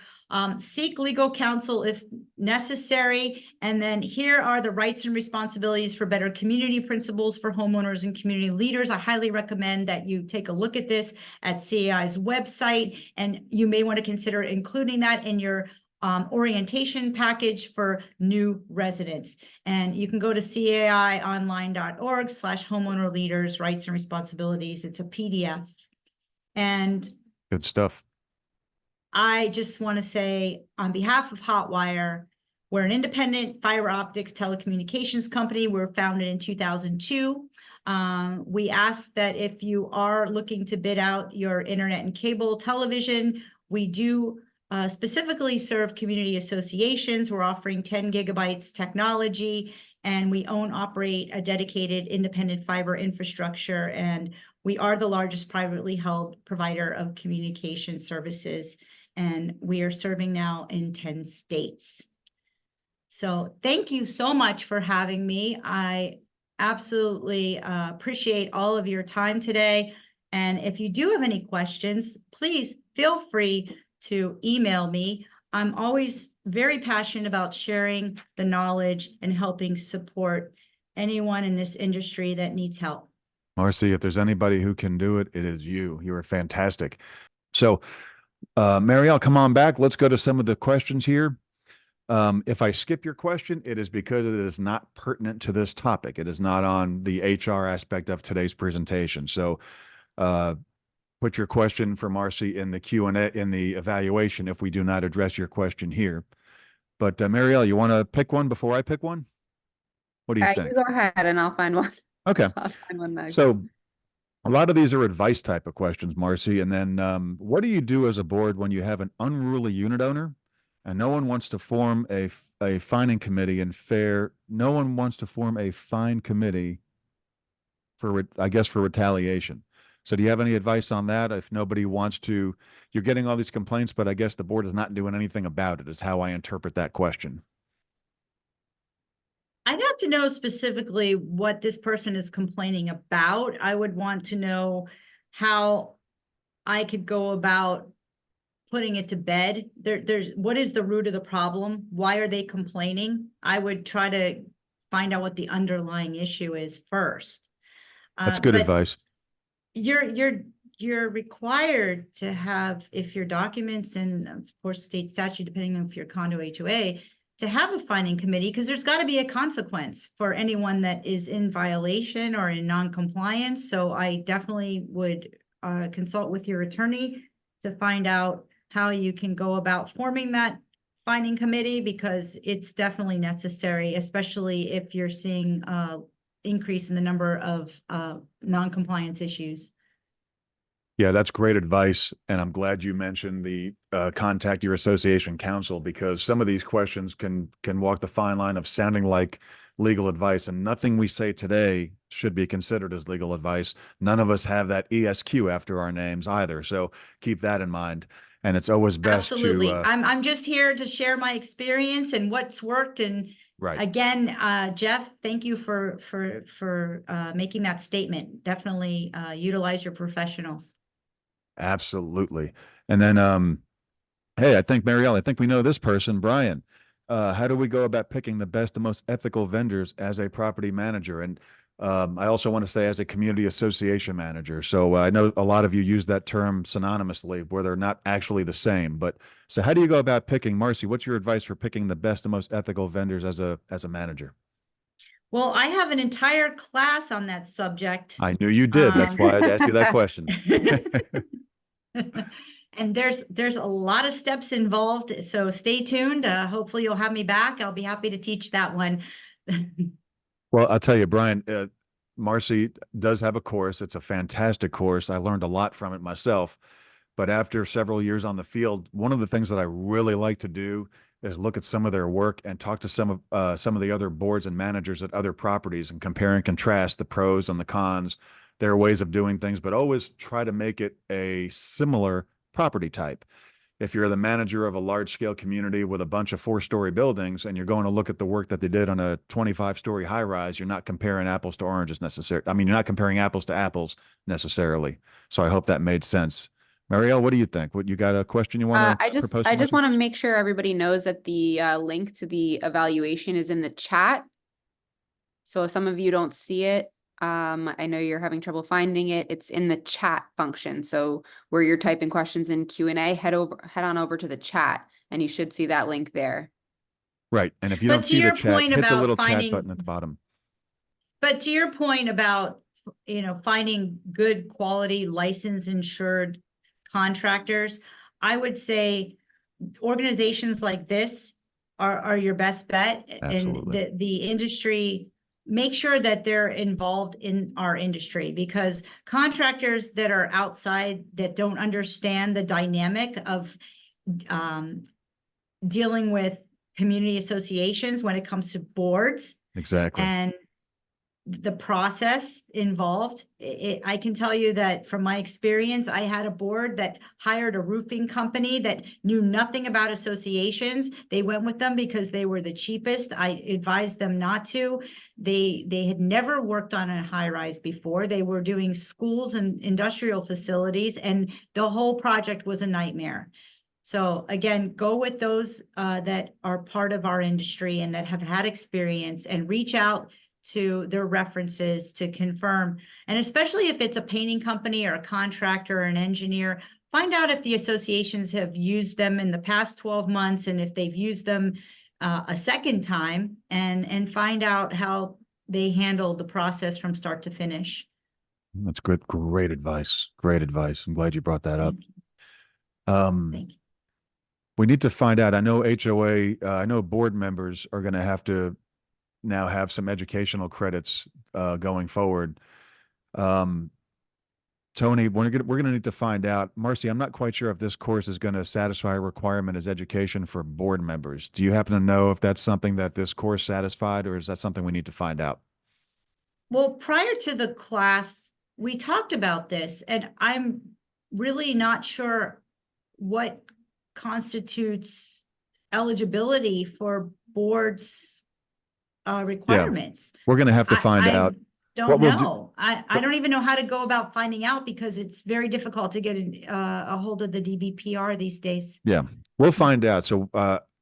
[SPEAKER 3] Seek legal counsel if necessary. And then here are the rights and responsibilities for better community principles for homeowners and community leaders. I highly recommend that you take a look at this at CAI's website, and you may want to consider including that in your orientation package for new residents. And you can go to caionline.org/homeowner leaders, rights and responsibilities. It's a PDF. And
[SPEAKER 1] Good stuff.
[SPEAKER 3] I just want to say, on behalf of Hotwire, we're an independent fiber optics telecommunications company. We were founded in 2002. We ask that if you are looking to bid out your internet and cable television, we do specifically serve community associations. We're offering 10 gigabytes technology, and we operate a dedicated independent fiber infrastructure. And we are the largest privately held provider of communication services. And we are serving now in 10 states. So thank you so much for having me. I absolutely appreciate all of your time today. And if you do have any questions, please feel free to email me. I'm always very passionate about sharing the knowledge and helping support anyone in this industry that needs help.
[SPEAKER 1] Marcy, if there's anybody who can do it, it is you. You are fantastic. So, Mariel, come on back. Let's go to some of the questions here. If I skip your question, it is because it is not pertinent to this topic. It is not on the HR aspect of today's presentation. So, put your question for Marcy in the Q&A, in the evaluation, if we do not address your question here. But Mariel, you want to pick one before I pick one? What do you think?
[SPEAKER 2] You go ahead and I'll find one.
[SPEAKER 1] Okay.
[SPEAKER 2] I'll find one next.
[SPEAKER 1] So a lot of these are advice type of questions, Marcy. And then what do you do as a board when you have an unruly unit owner and no one wants to form a fining committee no one wants to form a fine committee for, I guess, for retaliation. So do you have any advice on that? If nobody wants to, you're getting all these complaints, but I guess the board is not doing anything about it, is how I interpret that question.
[SPEAKER 3] I'd have to know specifically what this person is complaining about. I would want to know how I could go about putting it to bed. What is the root of the problem? Why are they complaining? I would try to find out what the underlying issue is first.
[SPEAKER 1] That's good advice.
[SPEAKER 3] You're required to have, if your documents, and of course state statute, depending on if you're condo HOA, to have a fining committee, because there's got to be a consequence for anyone that is in violation or in non-compliance. So I definitely would consult with your attorney to find out how you can go about forming that fining committee, because it's definitely necessary, especially if you're seeing increase in the number of non-compliance issues.
[SPEAKER 1] Yeah, that's great advice. And I'm glad you mentioned the contact your association counsel, because some of these questions can walk the fine line of sounding like legal advice, and nothing we say today should be considered as legal advice. None of us have that ESQ after our names either. So keep that in mind. And it's always best
[SPEAKER 3] Absolutely.
[SPEAKER 1] to
[SPEAKER 3] I'm just here to share my experience and what's worked. And
[SPEAKER 1] right.
[SPEAKER 3] Again, Jeff, thank you for making that statement. Definitely utilize your professionals.
[SPEAKER 1] Absolutely. And then, hey, I think Mariel, I think we know this person, Brian. How do we go about picking the best and most ethical vendors as a property manager? And I also want to say as a community association manager. So I know a lot of you use that term synonymously where they're not actually the same. But so how do you go about picking, Marcy, what's your advice for picking the best and most ethical vendors as a manager?
[SPEAKER 3] Well, I have an entire class on that subject.
[SPEAKER 1] I knew you did. That's why I'd asked you that question.
[SPEAKER 3] And there's a lot of steps involved, so stay tuned. Hopefully you'll have me back. I'll be happy to teach that one.
[SPEAKER 1] Well, I'll tell you, Brian, Marcy does have a course. It's a fantastic course. I learned a lot from it myself. But after several years on the field, one of the things that I really like to do is look at some of their work and talk to some of the other boards and managers at other properties and compare and contrast the pros and the cons There are ways of doing things, but always try to make it a similar property type. If you're the manager of a large scale community with a bunch of 4-story buildings and you're going to look at the work that they did on a 25-story high rise, you're not comparing apples to oranges necessarily. I mean, you're not comparing apples to apples necessarily. So I hope that made sense. Mariel, what do you think? What, you got a question you want to propose?
[SPEAKER 2] I just want to make sure everybody knows that the link to the evaluation is in the chat. So if some of you don't see it, I know you're having trouble finding it. It's in the chat function. So where you're typing questions in Q&A, head on over to the chat and you should see that link there.
[SPEAKER 1] Right. And if you
[SPEAKER 3] But
[SPEAKER 1] don't
[SPEAKER 3] to
[SPEAKER 1] see the
[SPEAKER 3] your
[SPEAKER 1] chat,
[SPEAKER 3] point
[SPEAKER 1] hit the
[SPEAKER 3] about
[SPEAKER 1] little chat
[SPEAKER 3] finding-
[SPEAKER 1] button at the bottom.
[SPEAKER 3] But to your point about, finding good quality licensed insured contractors, I would say organizations like this are your best bet.
[SPEAKER 1] Absolutely.
[SPEAKER 3] And the industry, make sure that they're involved in our industry, because contractors that are outside that don't understand the dynamic of dealing with community associations when it comes to boards
[SPEAKER 1] Exactly.
[SPEAKER 3] and the process involved. I can tell you that from my experience, I had a board that hired a roofing company that knew nothing about associations. They went with them because they were the cheapest. I advised them not to. They had never worked on a high rise before. They were doing schools and industrial facilities, and the whole project was a nightmare. So again, go with those that are part of our industry and that have had experience, and reach out to their references to confirm. And especially if it's a painting company or a contractor or an engineer, find out if the associations have used them in the past 12 months and if they've used them a second time, and find out how they handle the process from start to finish.
[SPEAKER 1] That's good. Great advice. Great advice. I'm glad you brought that up.
[SPEAKER 3] Thank you.
[SPEAKER 1] We need to find out. I know HOA, I know board members are going to have to now have some educational credits going forward. Tony, we're going to need to find out. Marcy, I'm not quite sure if this course is going to satisfy a requirement as education for board members. Do you happen to know if that's something that this course satisfied, or is that something we need to find out?
[SPEAKER 3] Well, prior to the class, we talked about this, and I'm really not sure what constitutes eligibility for boards requirements.
[SPEAKER 1] We're going to have to find out.
[SPEAKER 3] Don't know. I don't even know how to go about finding out, because it's very difficult to get a hold of the DBPR these days.
[SPEAKER 1] Yeah, we'll find out. So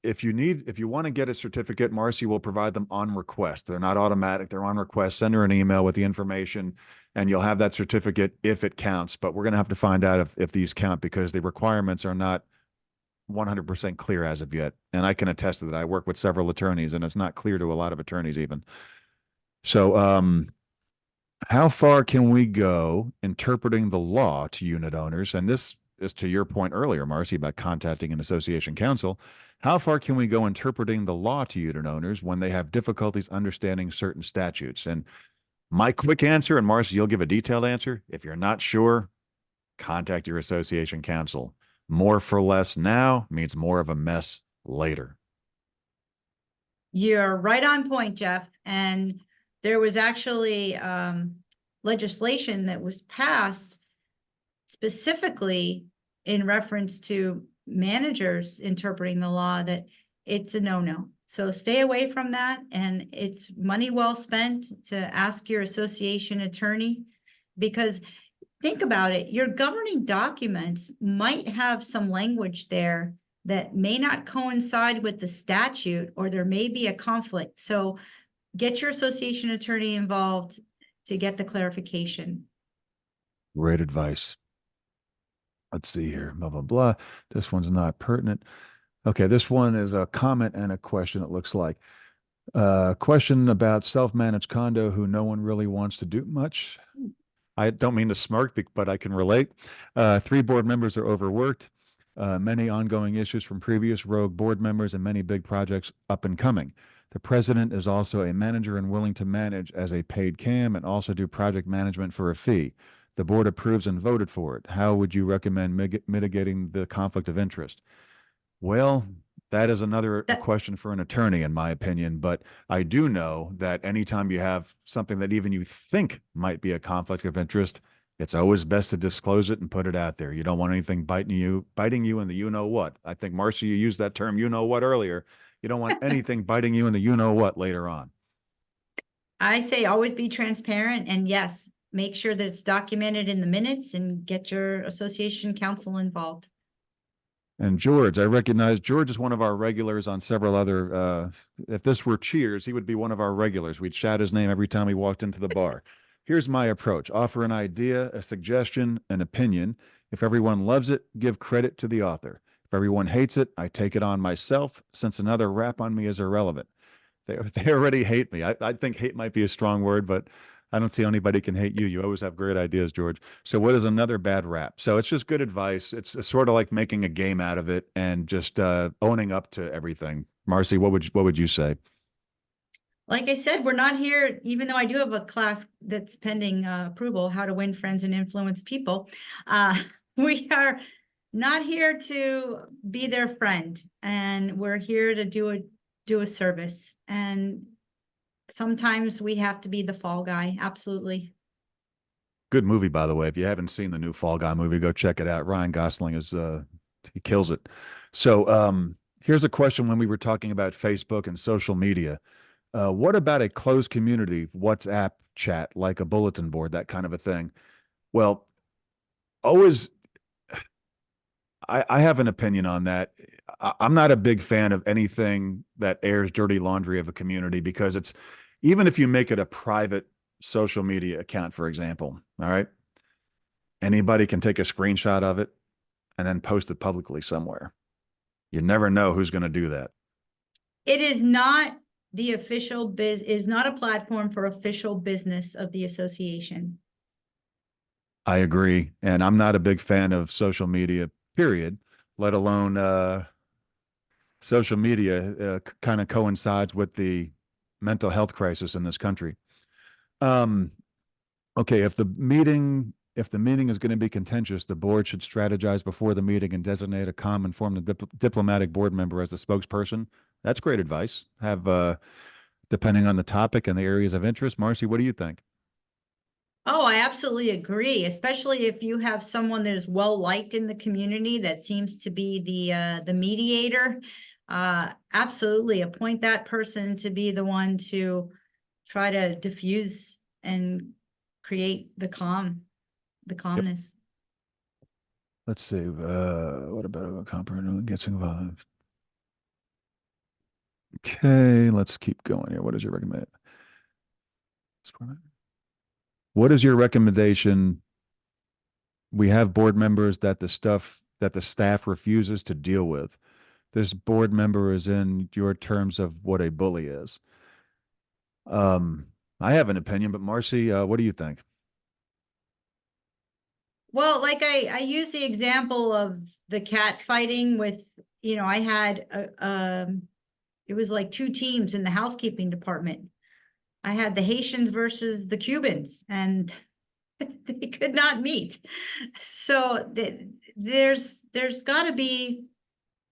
[SPEAKER 1] if you want to get a certificate, Marcy will provide them on request. They're not automatic. They're on request. Send her an email with the information and you'll have that certificate if it counts. But we're going to have to find out if these count, because the requirements are not 100% clear as of yet. And I can attest to that. I work with several attorneys and it's not clear to a lot of attorneys even. So how far can we go interpreting the law to unit owners? And this is to your point earlier, Marcy, about contacting an association counsel. How far can we go interpreting the law to unit owners when they have difficulties understanding certain statutes? And my quick answer, and Marcy, you'll give a detailed answer. If you're not sure, contact your association counsel. More for less now means more of a mess later.
[SPEAKER 3] You're right on point, Jeff. And there was actually legislation that was passed specifically in reference to managers interpreting the law, that it's a no-no. So stay away from that. And it's money well spent to ask your association attorney, because think about it, your governing documents might have some language there that may not coincide with the statute, or there may be a conflict. So get your association attorney involved to get the clarification. Great
[SPEAKER 1] advice. Let's see here, blah, blah, blah. This one's not pertinent. Okay, this one is a comment and a question, it looks like. Question about self-managed condo who no one really wants to do much. I don't mean to smirk, but I can relate. 3 board members are overworked. Many ongoing issues from previous rogue board members and many big projects up and coming. The president is also a manager and willing to manage as a paid CAM and also do project management for a fee. The board approves and voted for it. How would you recommend mitigating the conflict of interest? Well, That is another
[SPEAKER 3] That,
[SPEAKER 1] question for an attorney, in my opinion. But I do know that anytime you have something that even you think might be a conflict of interest, it's always best to disclose it and put it out there. You don't want anything biting you in the you know what. I think, Marcy, you used that term you know what earlier. You don't want anything biting you in the you know what later on.
[SPEAKER 3] I say always be transparent, and yes, make sure that it's documented in the minutes and get your association counsel involved.
[SPEAKER 1] And George, I recognize George is one of our regulars on several other, if this were Cheers, he would be one of our regulars. We'd shout his name every time he walked into the bar. Here's my approach. Offer an idea, a suggestion, an opinion. If everyone loves it, give credit to the author. If everyone hates it, I take it on myself, since another rap on me is irrelevant. They already hate me. I think hate might be a strong word, but I don't see anybody can hate you. You always have great ideas, George. So what is another bad rap? So it's just good advice. It's sort of like making a game out of it and just owning up to everything. Marcy, what would you say?
[SPEAKER 3] Like I said, we're not here, even though I do have a class that's pending approval, how to win friends and influence people. We are not here to be their friend, and we're here to do a service. And sometimes we have to be the fall guy. Absolutely.
[SPEAKER 1] Good movie, by the way. If you haven't seen the new Fall Guy movie, go check it out. Ryan Gosling is he kills it. So here's a question when we were talking about Facebook and social media. What about a closed community WhatsApp chat, like a bulletin board, that kind of a thing? Well, always, I have an opinion on that. I'm not a big fan of anything that airs dirty laundry of a community, because it's, even if you make it a private social media account, for example, all right, anybody can take a screenshot of it and then post it publicly somewhere. You never know who's going to do that.
[SPEAKER 3] It is not the official is not a platform for official business of the association.
[SPEAKER 1] I agree. And I'm not a big fan of social media, period, let alone social media kind of coincides with the mental health crisis in this country. Okay, if the meeting is going to be contentious, the board should strategize before the meeting and designate a calm, informed, diplomatic board member as the spokesperson. That's great advice. Depending on the topic and the areas of interest. Marcy, what do you think?
[SPEAKER 3] Oh, I absolutely agree, especially if you have someone that is well liked in the community that seems to be the mediator. Absolutely appoint that person to be the one to try to diffuse and create the calmness.
[SPEAKER 1] Let's see. What about a comprehensive gets involved? Okay, let's keep going here. What is your recommendation? What is your recommendation? We have board members that the staff refuses to deal with. This board member is in your terms of what a bully is. I have an opinion, but Marcy, what do you think?
[SPEAKER 3] Well, like I use the example of the cat fighting with, I had it was like two teams in the housekeeping department. I had the Haitians versus the Cubans, and they could not meet. So there's got to be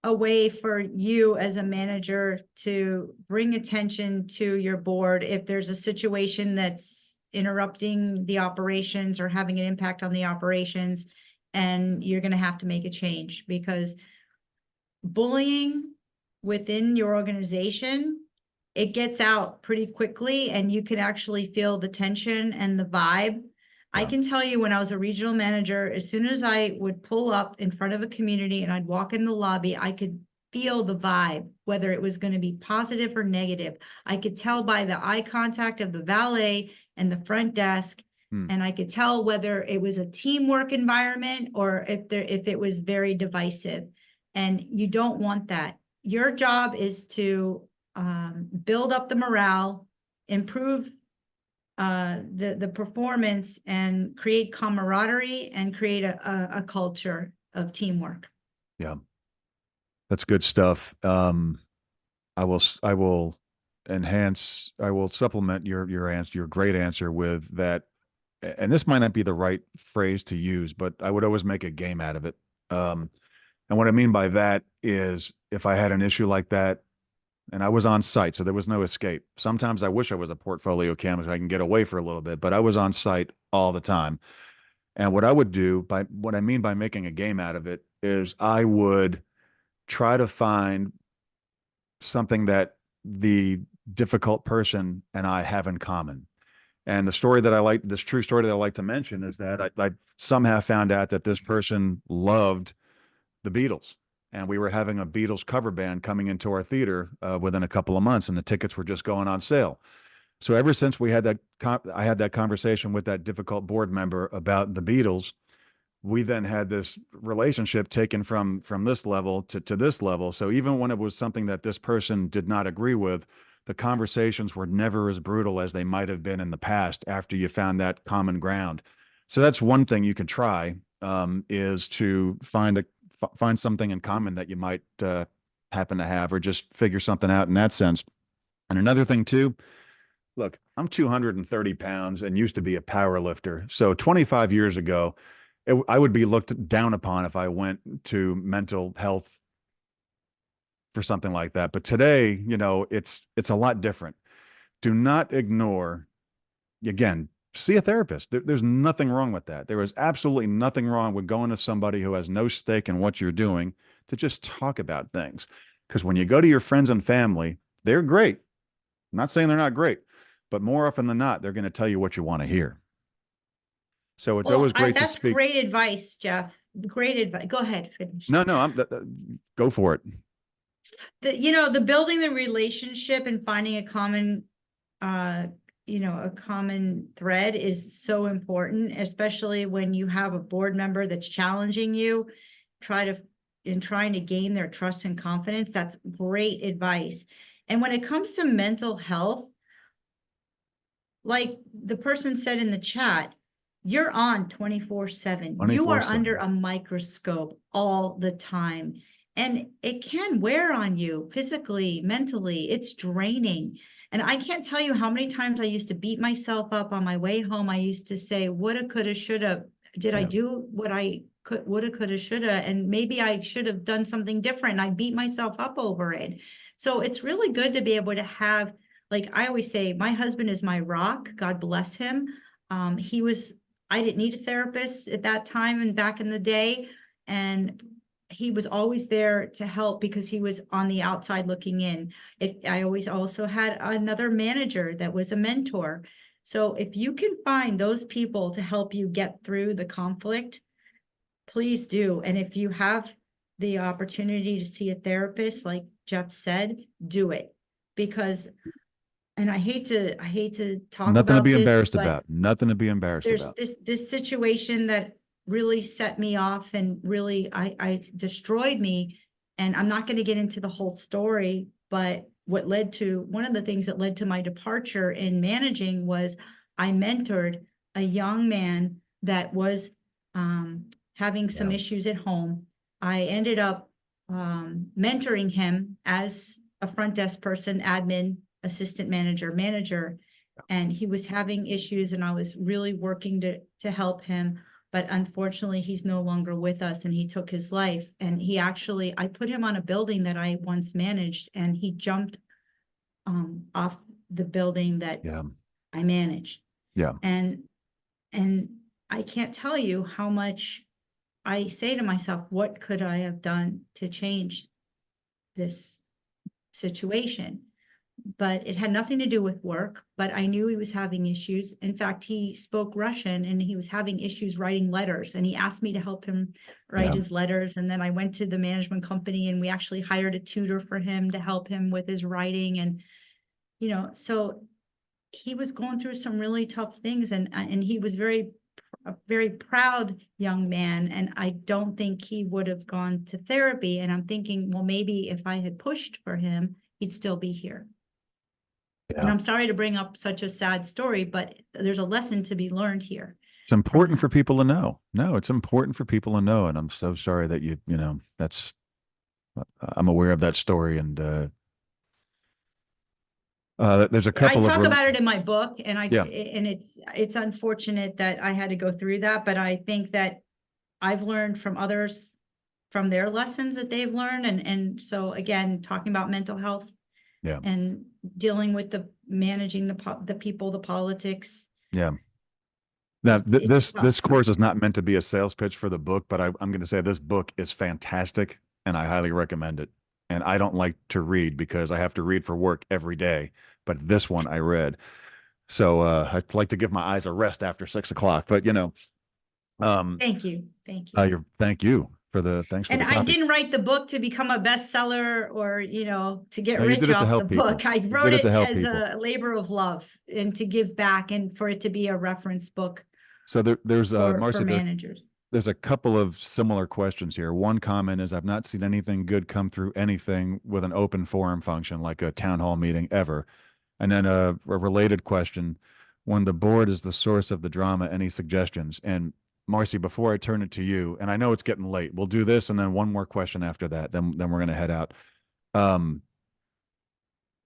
[SPEAKER 3] a way for you as a manager to bring attention to your board if there's a situation that's interrupting the operations or having an impact on the operations, and you're going to have to make a change, because bullying within your organization, it gets out pretty quickly, and you can actually feel the tension and the vibe. I can tell you, when I was a regional manager, as soon as I would pull up in front of a community and I'd walk in the lobby, I could feel the vibe, whether it was going to be positive or negative. I could tell by the eye contact of the valet and the front desk, and I could tell whether it was a teamwork environment or if it was very divisive. And you don't want that. Your job is to build up the morale, improve the performance, and create camaraderie, and create a culture of teamwork.
[SPEAKER 1] Yeah, that's good stuff. I will supplement your answer, your great answer, with that. And this might not be the right phrase to use, but I would always make a game out of it. And what I mean by that is, if I had an issue like that, and I was on site, so there was no escape. Sometimes I wish I was a portfolio cam so I can get away for a little bit, but I was on site all the time. And what I would do, by what I mean by making a game out of it, is I would try to find something that the difficult person and I have in common. And the story that I like, this true story that I like to mention, is that I somehow found out that this person loved the Beatles. And we were having a Beatles cover band coming into our theater within a couple of months, and the tickets were just going on sale. So ever since we had that, I had that conversation with that difficult board member about the Beatles, we then had this relationship taken from this level to this level. So even when it was something that this person did not agree with, the conversations were never as brutal as they might have been in the past after you found that common ground. So that's one thing you can try, is to find something in common that you might happen to have, or just figure something out in that sense. And another thing too, look, I'm 230 pounds and used to be a power lifter. So 25 years ago, I would be looked down upon if I went to mental health for something like that. But today, you know, it's a lot different. Do not ignore, again, see a therapist. There's nothing wrong with that. There is absolutely nothing wrong with going to somebody who has no stake in what you're doing to just talk about things. Because when you go to your friends and family, they're great. I'm not saying they're not great, but more often than not, they're going to tell you what you want to hear. So it's always great to
[SPEAKER 3] that's
[SPEAKER 1] speak.
[SPEAKER 3] great advice, Jeff. Great advice. Go ahead, finish.
[SPEAKER 1] No, go for it.
[SPEAKER 3] The building the relationship and finding a common, a common thread is so important, especially when you have a board member that's challenging you, trying to gain their trust and confidence. That's great advice. And when it comes to mental health, like the person said in the chat, you're on 24/7. You are
[SPEAKER 1] 24/7.
[SPEAKER 3] under a microscope all the time. And it can wear on you physically, mentally. It's draining. And I can't tell you how many times I used to beat myself up on my way home. I used to say, woulda, coulda, shoulda. Did I do what I could, woulda, coulda, shoulda? And maybe I should have done something different. I beat myself up over it. So it's really good to be able to have, like I always say, my husband is my rock. God bless him. I didn't need a therapist at that time and back in the day. And he was always there to help because he was on the outside looking in. I always also had another manager that was a mentor. So if you can find those people to help you get through the conflict, please do. And if you have the opportunity to see a therapist, like Jeff said, do it. Because, and I hate to talk
[SPEAKER 1] Nothing to
[SPEAKER 3] about
[SPEAKER 1] be
[SPEAKER 3] this,
[SPEAKER 1] embarrassed
[SPEAKER 3] but
[SPEAKER 1] about. Nothing to be embarrassed
[SPEAKER 3] there's
[SPEAKER 1] about.
[SPEAKER 3] this situation that really set me off and really I destroyed me. And I'm not going to get into the whole story, but one of the things that led to my departure in managing was I mentored a young man that was having some issues at home. I ended up mentoring him as a front desk person, admin, assistant manager, and he was having issues and I was really working to help him. But unfortunately, he's no longer with us and he took his life. And I put him on a building that I once managed and he jumped off the building that I managed.
[SPEAKER 1] Yeah.
[SPEAKER 3] And I can't tell you how much I say to myself, what could I have done to change this situation? But it had nothing to do with work, but I knew he was having issues. In fact, he spoke Russian and he was having issues writing letters and he asked me to help him write his letters. And then I went to the management company and we actually hired a tutor for him to help him with his writing. And, so he was going through some really tough things and he was a very proud young man. And I don't think he would have gone to therapy. And I'm thinking, well, maybe if I had pushed for him, he'd still be here. And I'm sorry to bring up such a sad story, but there's a lesson to be learned here.
[SPEAKER 1] It's important for people to know. No, it's important for people to know. And I'm so sorry that I'm aware of that story. And there's a couple
[SPEAKER 3] I talk about it in my book and it's unfortunate that I had to go through that, but I think that I've learned from others from their lessons that they've learned. And so again, talking about mental health
[SPEAKER 1] Yeah.
[SPEAKER 3] and dealing with managing the people, the politics.
[SPEAKER 1] Yeah. Now,
[SPEAKER 3] It's tough.
[SPEAKER 1] this course is not meant to be a sales pitch for the book, but I'm going to say this book is fantastic and I highly recommend it. And I don't like to read because I have to read for work every day, but this one I read. So I'd like to give my eyes a rest after 6 o'clock, but
[SPEAKER 3] Thank you. Thank you.
[SPEAKER 1] thank you for thanks for
[SPEAKER 3] And
[SPEAKER 1] the
[SPEAKER 3] I
[SPEAKER 1] copy.
[SPEAKER 3] didn't write the book to become a bestseller or, to get
[SPEAKER 1] No, you
[SPEAKER 3] rich
[SPEAKER 1] did it to
[SPEAKER 3] off the
[SPEAKER 1] help people.
[SPEAKER 3] book. I
[SPEAKER 1] You
[SPEAKER 3] wrote
[SPEAKER 1] did it to
[SPEAKER 3] it
[SPEAKER 1] help
[SPEAKER 3] as
[SPEAKER 1] people.
[SPEAKER 3] a labor of love and to give back and for it to be a reference book
[SPEAKER 1] So there's
[SPEAKER 3] for
[SPEAKER 1] Marcy,
[SPEAKER 3] managers.
[SPEAKER 1] there's a couple of similar questions here. One comment is I've not seen anything good come through anything with an open forum function like a town hall meeting ever. And then a related question, when the board is the source of the drama, any suggestions? And Marcy, before I turn it to you, and I know it's getting late, we'll do this and then one more question after that. Then we're going to head out. In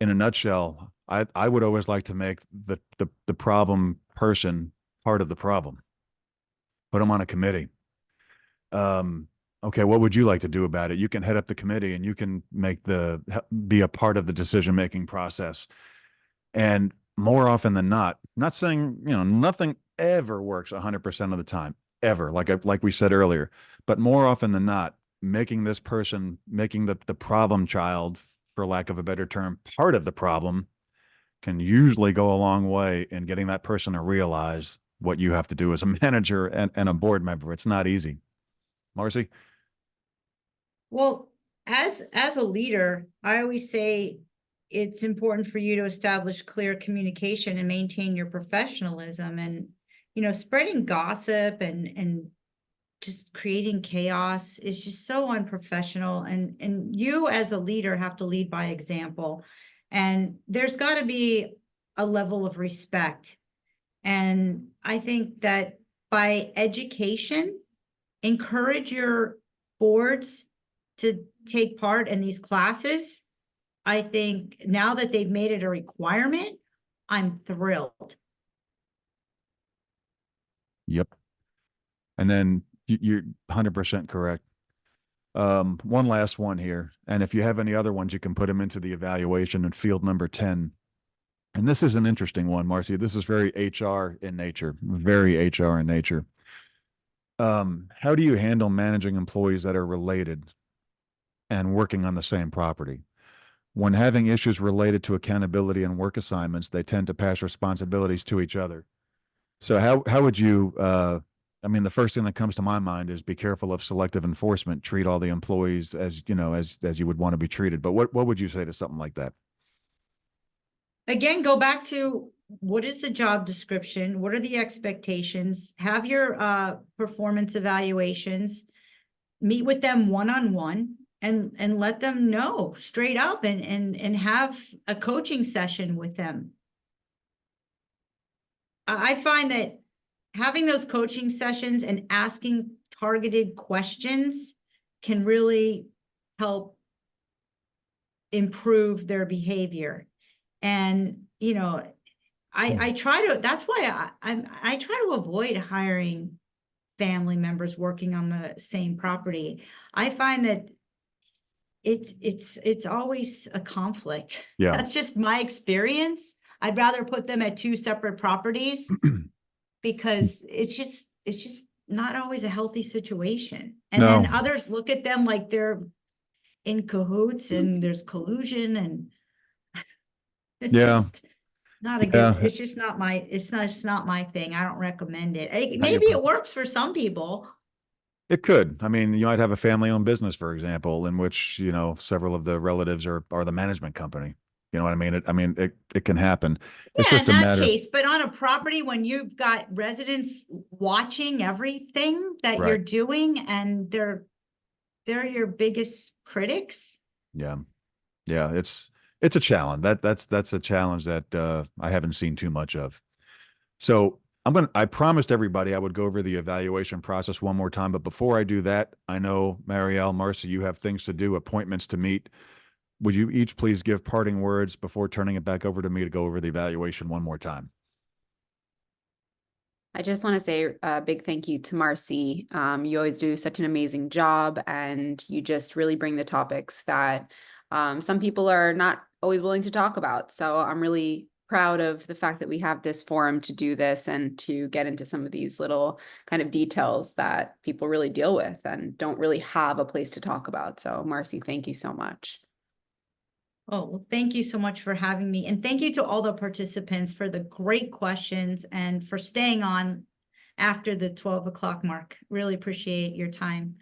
[SPEAKER 1] a nutshell, I would always like to make the problem person part of the problem. Put them on a committee. Okay, what would you like to do about it? You can head up the committee and you can be a part of the decision-making process. And more often than not saying, nothing ever works 100% of the time, ever, like we said earlier, but more often than not, making this person, making the problem child, for lack of a better term, part of the problem can usually go a long way in getting that person to realize what you have to do as a manager and a board member. It's not easy. Marcy?
[SPEAKER 3] Well, as a leader, I always say it's important for you to establish clear communication and maintain your professionalism. And, spreading gossip and just creating chaos is just so unprofessional. And you as a leader have to lead by example. And there's got to be a level of respect. And I think that by education, encourage your boards to take part in these classes. I think now that they've made it a requirement, I'm thrilled.
[SPEAKER 1] Yep. And then you're 100% correct. One last one here. And if you have any other ones, you can put them into the evaluation in field number 10. And this is an interesting one, Marcy. This is very HR in nature, very HR in nature. How do you handle managing employees that are related and working on the same property? When having issues related to accountability and work assignments, they tend to pass responsibilities to each other. So how would you, the first thing that comes to my mind is be careful of selective enforcement, treat all the employees as you would want to be treated. But what would you say to something like that?
[SPEAKER 3] Again, go back to what is the job description? What are the expectations? Have your performance evaluations, meet with them one-on-one and let them know straight up and have a coaching session with them. I find that having those coaching sessions and asking targeted questions can really help improve their behavior. And, I try to, that's why I try to avoid hiring family members working on the same property. I find that it's always a conflict.
[SPEAKER 1] Yeah.
[SPEAKER 3] That's just my experience. I'd rather put them at two separate properties because it's just not always a healthy situation. And
[SPEAKER 1] No.
[SPEAKER 3] then others look at them like they're in cahoots and there's collusion and it's just not a good, it's just not my thing. I don't recommend it. Maybe it works for some people.
[SPEAKER 1] It could. I mean, you might have a family-owned business, for example, in which, several of the relatives are the management company. You know what I mean? It can happen. It's
[SPEAKER 3] Yeah,
[SPEAKER 1] just
[SPEAKER 3] in
[SPEAKER 1] a
[SPEAKER 3] that
[SPEAKER 1] matter.
[SPEAKER 3] case, but on a property when you've got residents watching everything that you're
[SPEAKER 1] Right.
[SPEAKER 3] doing and they're your biggest critics.
[SPEAKER 1] Yeah. Yeah. It's a challenge. That's a challenge that I haven't seen too much of. So I promised everybody I would go over the evaluation process one more time, but before I do that, I know Mariel, Marcy, you have things to do, appointments to meet. Would you each please give parting words before turning it back over to me to go over the evaluation one more time?
[SPEAKER 2] I just want to say a big thank you to Marcy. You always do such an amazing job, and you just really bring the topics that some people are not always willing to talk about. So I'm really proud of the fact that we have this forum to do this and to get into some of these little kind of details that people really deal with and don't really have a place to talk about. So Marcy, thank you so much.
[SPEAKER 3] Oh, well, thank you so much for having me. And thank you to all the participants for the great questions and for staying on after the 12 o'clock mark. Really appreciate your time.